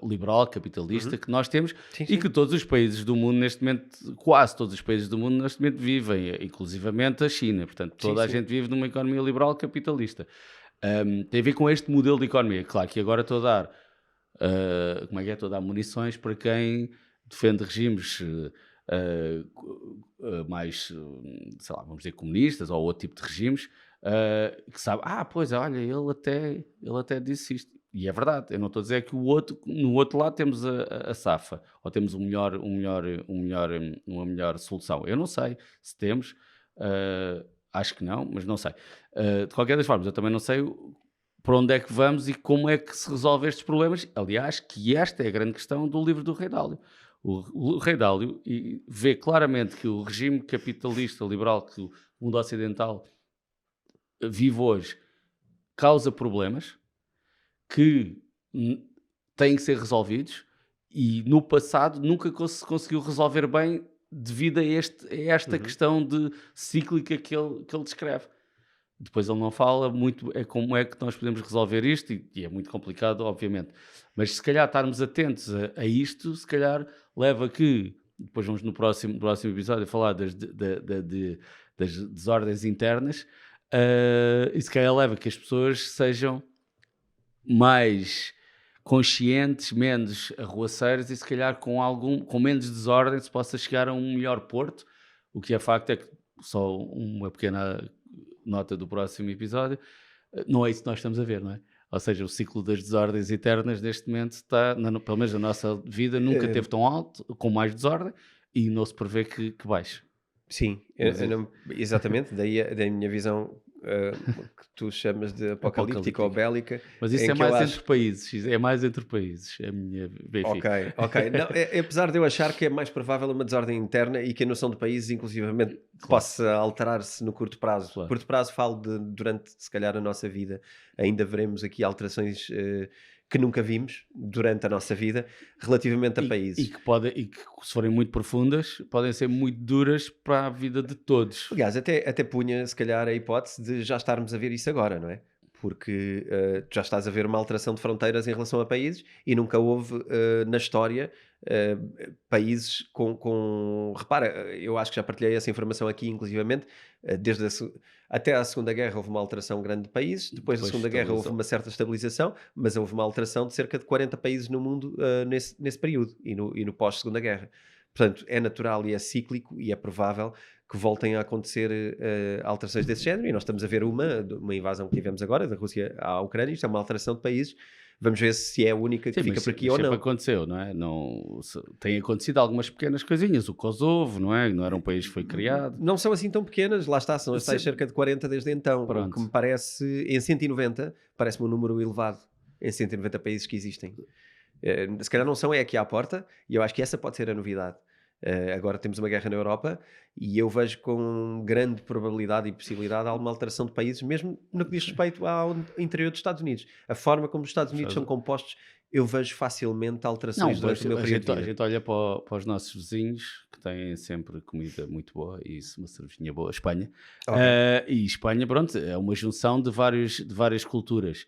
liberal, capitalista Uhum. que nós temos Sim, e sim. que todos os países do mundo neste momento, quase todos os países do mundo neste momento vivem, inclusivamente a China. Portanto, Sim, toda a sim. gente vive numa economia liberal capitalista. Tem a ver com este modelo de economia. Claro que agora estou a dar, como é que é? Estou a dar munições para quem defende regimes mais, sei lá, vamos dizer, comunistas ou outro tipo de regimes, que sabe, pois, olha, ele até disse isto. E é verdade, eu não estou a dizer que no outro lado temos a SAFA, ou temos uma melhor solução. Eu não sei se temos, acho que não, mas não sei. De qualquer das formas, eu também não sei para onde é que vamos e como é que se resolve estes problemas. Aliás, que esta é a grande questão do livro do Rei Dálio. O Rei Dálio vê claramente que o regime capitalista liberal que o mundo ocidental vive hoje causa problemas que têm que ser resolvidos e no passado nunca se conseguiu resolver bem devido a esta Uhum. questão de cíclica que ele descreve. Depois ele não fala muito como é que nós podemos resolver isto e é muito complicado, obviamente. Mas se calhar estarmos atentos a isto, se calhar leva que, depois vamos no próximo episódio falar das desordens internas, e se calhar leva que as pessoas sejam mais conscientes, menos arruaceiros e se calhar com menos desordem se possa chegar a um melhor porto. O que é facto é que, só uma pequena nota do próximo episódio, não é isso que nós estamos a ver, não é? Ou seja, o ciclo das desordens eternas neste momento está, pelo menos na nossa vida, nunca Eh, teve tão alto, com mais desordem, e não se prevê que baixe. sim, Mas exatamente, daí a minha visão, que tu chamas de apocalíptica ou apocalíptica. bélica, Mas isso em é que eu mais acho. entre países, é mais entre países, a minha, Ok, enfim, ok. Não, apesar de eu achar que é mais provável uma desordem interna e que a noção de países, inclusivamente, claro, possa alterar-se no curto prazo. claro. Curto prazo falo de durante, se calhar, a nossa vida. Ainda veremos aqui alterações que nunca vimos durante a nossa vida relativamente a E países. que se forem muito profundas, podem ser muito duras para a vida de todos. Aliás, até punha, se calhar, a hipótese de já estarmos a ver isso agora, não é? Porque tu já estás a ver uma alteração de fronteiras em relação a países e nunca houve na história eh, países Repara, eu acho que já partilhei essa informação aqui, inclusivamente, até à Segunda Guerra houve uma alteração grande de países, depois da Depois Segunda Guerra houve estabilizou. uma certa estabilização, mas houve uma alteração de cerca de 40 países no mundo nesse período e no pós-Segunda Guerra. Portanto, é natural e é cíclico e é provável que voltem a acontecer alterações desse género, e nós estamos a ver uma invasão que tivemos agora da Rússia à Ucrânia. Isto é uma alteração de país, vamos ver se é a única que Sim, fica mas, por aqui mas ou sempre não. aconteceu, não é? Não, tem acontecido algumas pequenas coisinhas. O Kosovo, não é? Não era um país que foi criado. Não são assim tão pequenas, lá está, são as tais Se- cerca de 40 desde então, o que Pronto. me parece, em 190, parece-me um número elevado, em 190 países que existem. Se calhar não são, é aqui à porta, e eu acho que essa pode ser a novidade. Agora temos uma guerra na Europa e eu vejo com grande probabilidade e possibilidade alguma alteração de países, mesmo no que diz Sim. respeito ao interior dos Estados Unidos. A forma como os Estados Unidos são compostos, eu vejo facilmente Não, alterações mas durante o meu a período gente, de a vida. gente olha para os nossos vizinhos que têm sempre comida muito boa e isso, uma cervejinha boa, Espanha. Ok. E Espanha, pronto, é uma junção de várias culturas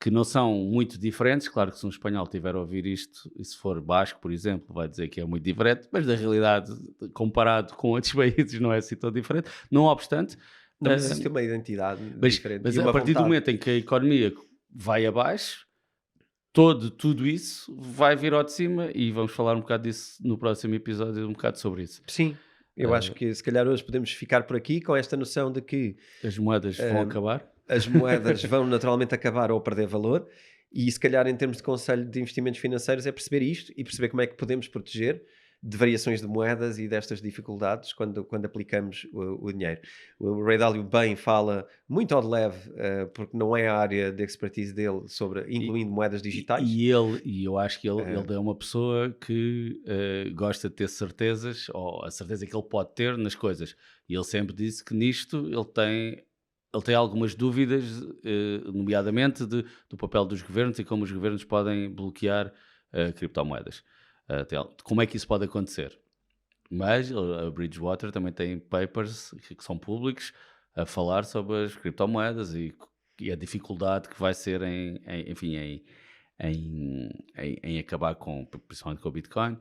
que não são muito diferentes. Claro que se um espanhol tiver a ouvir isto, e se for basco, por exemplo, vai dizer que é muito diferente, mas na realidade, comparado com outros países, não é assim tão diferente. Não obstante, Não, mas existe uma identidade mas, diferente mas e a uma partir do vontade. momento em que a economia vai abaixo, tudo isso vai vir ao de cima e vamos falar um bocado disso no próximo episódio, um bocado sobre isso. Sim, eu acho que se calhar hoje podemos ficar por aqui com esta noção de que As moedas vão acabar. as moedas vão naturalmente acabar ou perder valor, e se calhar em termos de conselho de investimentos financeiros é perceber isto e perceber como é que podemos proteger de variações de moedas e destas dificuldades quando aplicamos o dinheiro. O Ray Dalio bem fala muito ao de leve, porque não é a área de expertise dele, sobre, E, incluindo moedas e, digitais. e eu acho que Eh, ele é uma pessoa que gosta de ter certezas, ou a certeza que ele pode ter nas coisas. E ele sempre disse que nisto ele tem algumas dúvidas, nomeadamente do papel dos governos e como os governos podem bloquear criptomoedas. Como é que isso pode acontecer? Mas a Bridgewater também tem papers que são públicos a falar sobre as criptomoedas e a dificuldade que vai ser enfim, em acabar principalmente com o Bitcoin.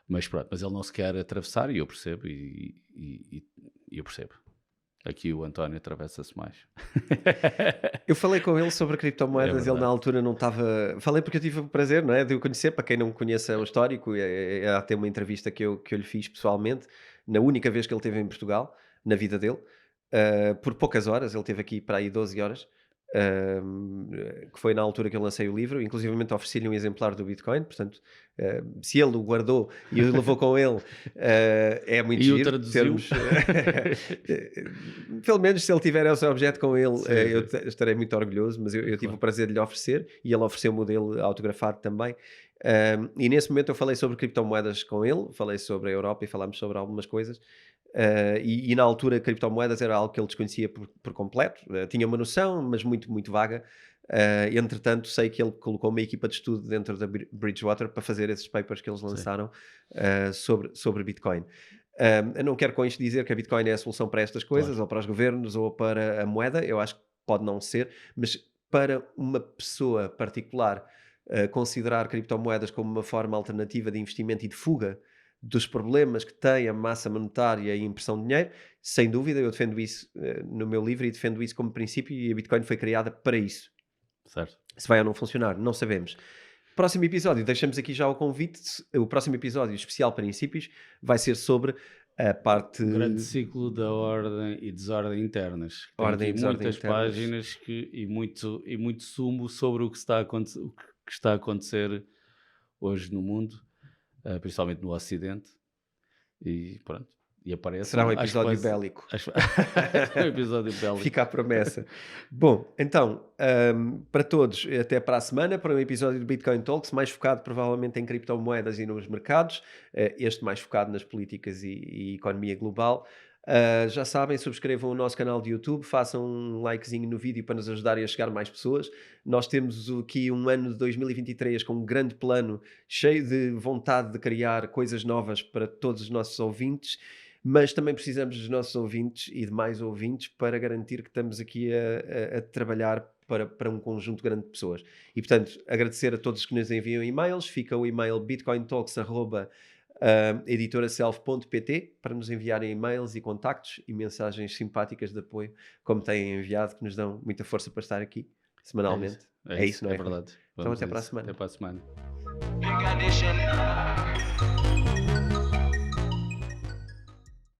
Mas pronto, mas ele não se quer atravessar e eu percebo e eu percebo. Aqui o António atravessa-se mais. Eu falei com ele sobre É criptomoedas, ele na verdade. altura não estava. Falei porque eu tive o prazer, não é? De o conhecer. Para quem não conhece o histórico, é até uma entrevista que eu lhe fiz pessoalmente, na única vez que ele esteve em Portugal, na vida dele, por poucas horas, ele esteve aqui para aí 12 horas, que foi na altura que eu lancei o livro. Inclusivamente ofereci-lhe um exemplar do Bitcoin, portanto, se ele o guardou e o levou com ele, é muito E o giro traduziu? termos. Pelo menos se ele tiver esse objeto com ele, Sim, eu sim, estarei muito orgulhoso, mas eu tive o claro. prazer de lhe oferecer e ele ofereceu-me o dele autografado também. E nesse momento eu falei sobre criptomoedas com ele, falei sobre a Europa e falámos sobre algumas coisas. E na altura criptomoedas era algo que ele desconhecia por completo. Tinha uma noção, mas muito, muito vaga. Entretanto, sei que ele colocou uma equipa de estudo dentro da Bridgewater para fazer esses papers que eles Sim, lançaram sobre Bitcoin. Eu não quero com isto dizer que a Bitcoin é a solução para estas coisas, claro. ou para os governos, ou para a moeda. Eu acho que pode não ser, mas para uma pessoa particular, considerar criptomoedas como uma forma alternativa de investimento e de fuga dos problemas que tem a massa monetária e a impressão de dinheiro, sem dúvida, eu defendo isso no meu livro e defendo isso como princípio, e a Bitcoin foi criada para isso. Certo. Se vai ou não funcionar, não sabemos. Próximo episódio, deixamos aqui já o convite. O próximo episódio especial Princípios vai ser sobre a parte Um grande ciclo da ordem e desordem internas. Tem ordem aqui e desordem muitas internas. páginas e muito sumo sobre o que o que está a acontecer hoje no mundo, principalmente no Ocidente. E pronto. E Será um apareçam, acho que vai episódio ser bélico. acho é um episódio bélico. Fica a promessa. Bom, então, para todos, até para a semana, para um episódio do Bitcoin Talks, mais focado provavelmente em criptomoedas e nos mercados, este mais focado nas políticas e economia global. Já sabem, subscrevam o nosso canal de YouTube, façam um likezinho no vídeo para nos ajudarem a chegar a mais pessoas. Nós temos aqui um ano de 2023 com um grande plano, cheio de vontade de criar coisas novas para todos os nossos ouvintes, mas também precisamos dos nossos ouvintes e de mais ouvintes para garantir que estamos aqui a trabalhar para um conjunto grande de pessoas. E, portanto, agradecer a todos que nos enviam e-mails. Fica o e-mail bitcointalks@editoraself.pt para nos enviarem e-mails e contactos e mensagens simpáticas de apoio, como têm enviado, que nos dão muita força para estar aqui É isso, semanalmente. É isso, não é é, Rui? verdade. Então, Vamos até a para a isso. Até semana. para a semana. Big addition.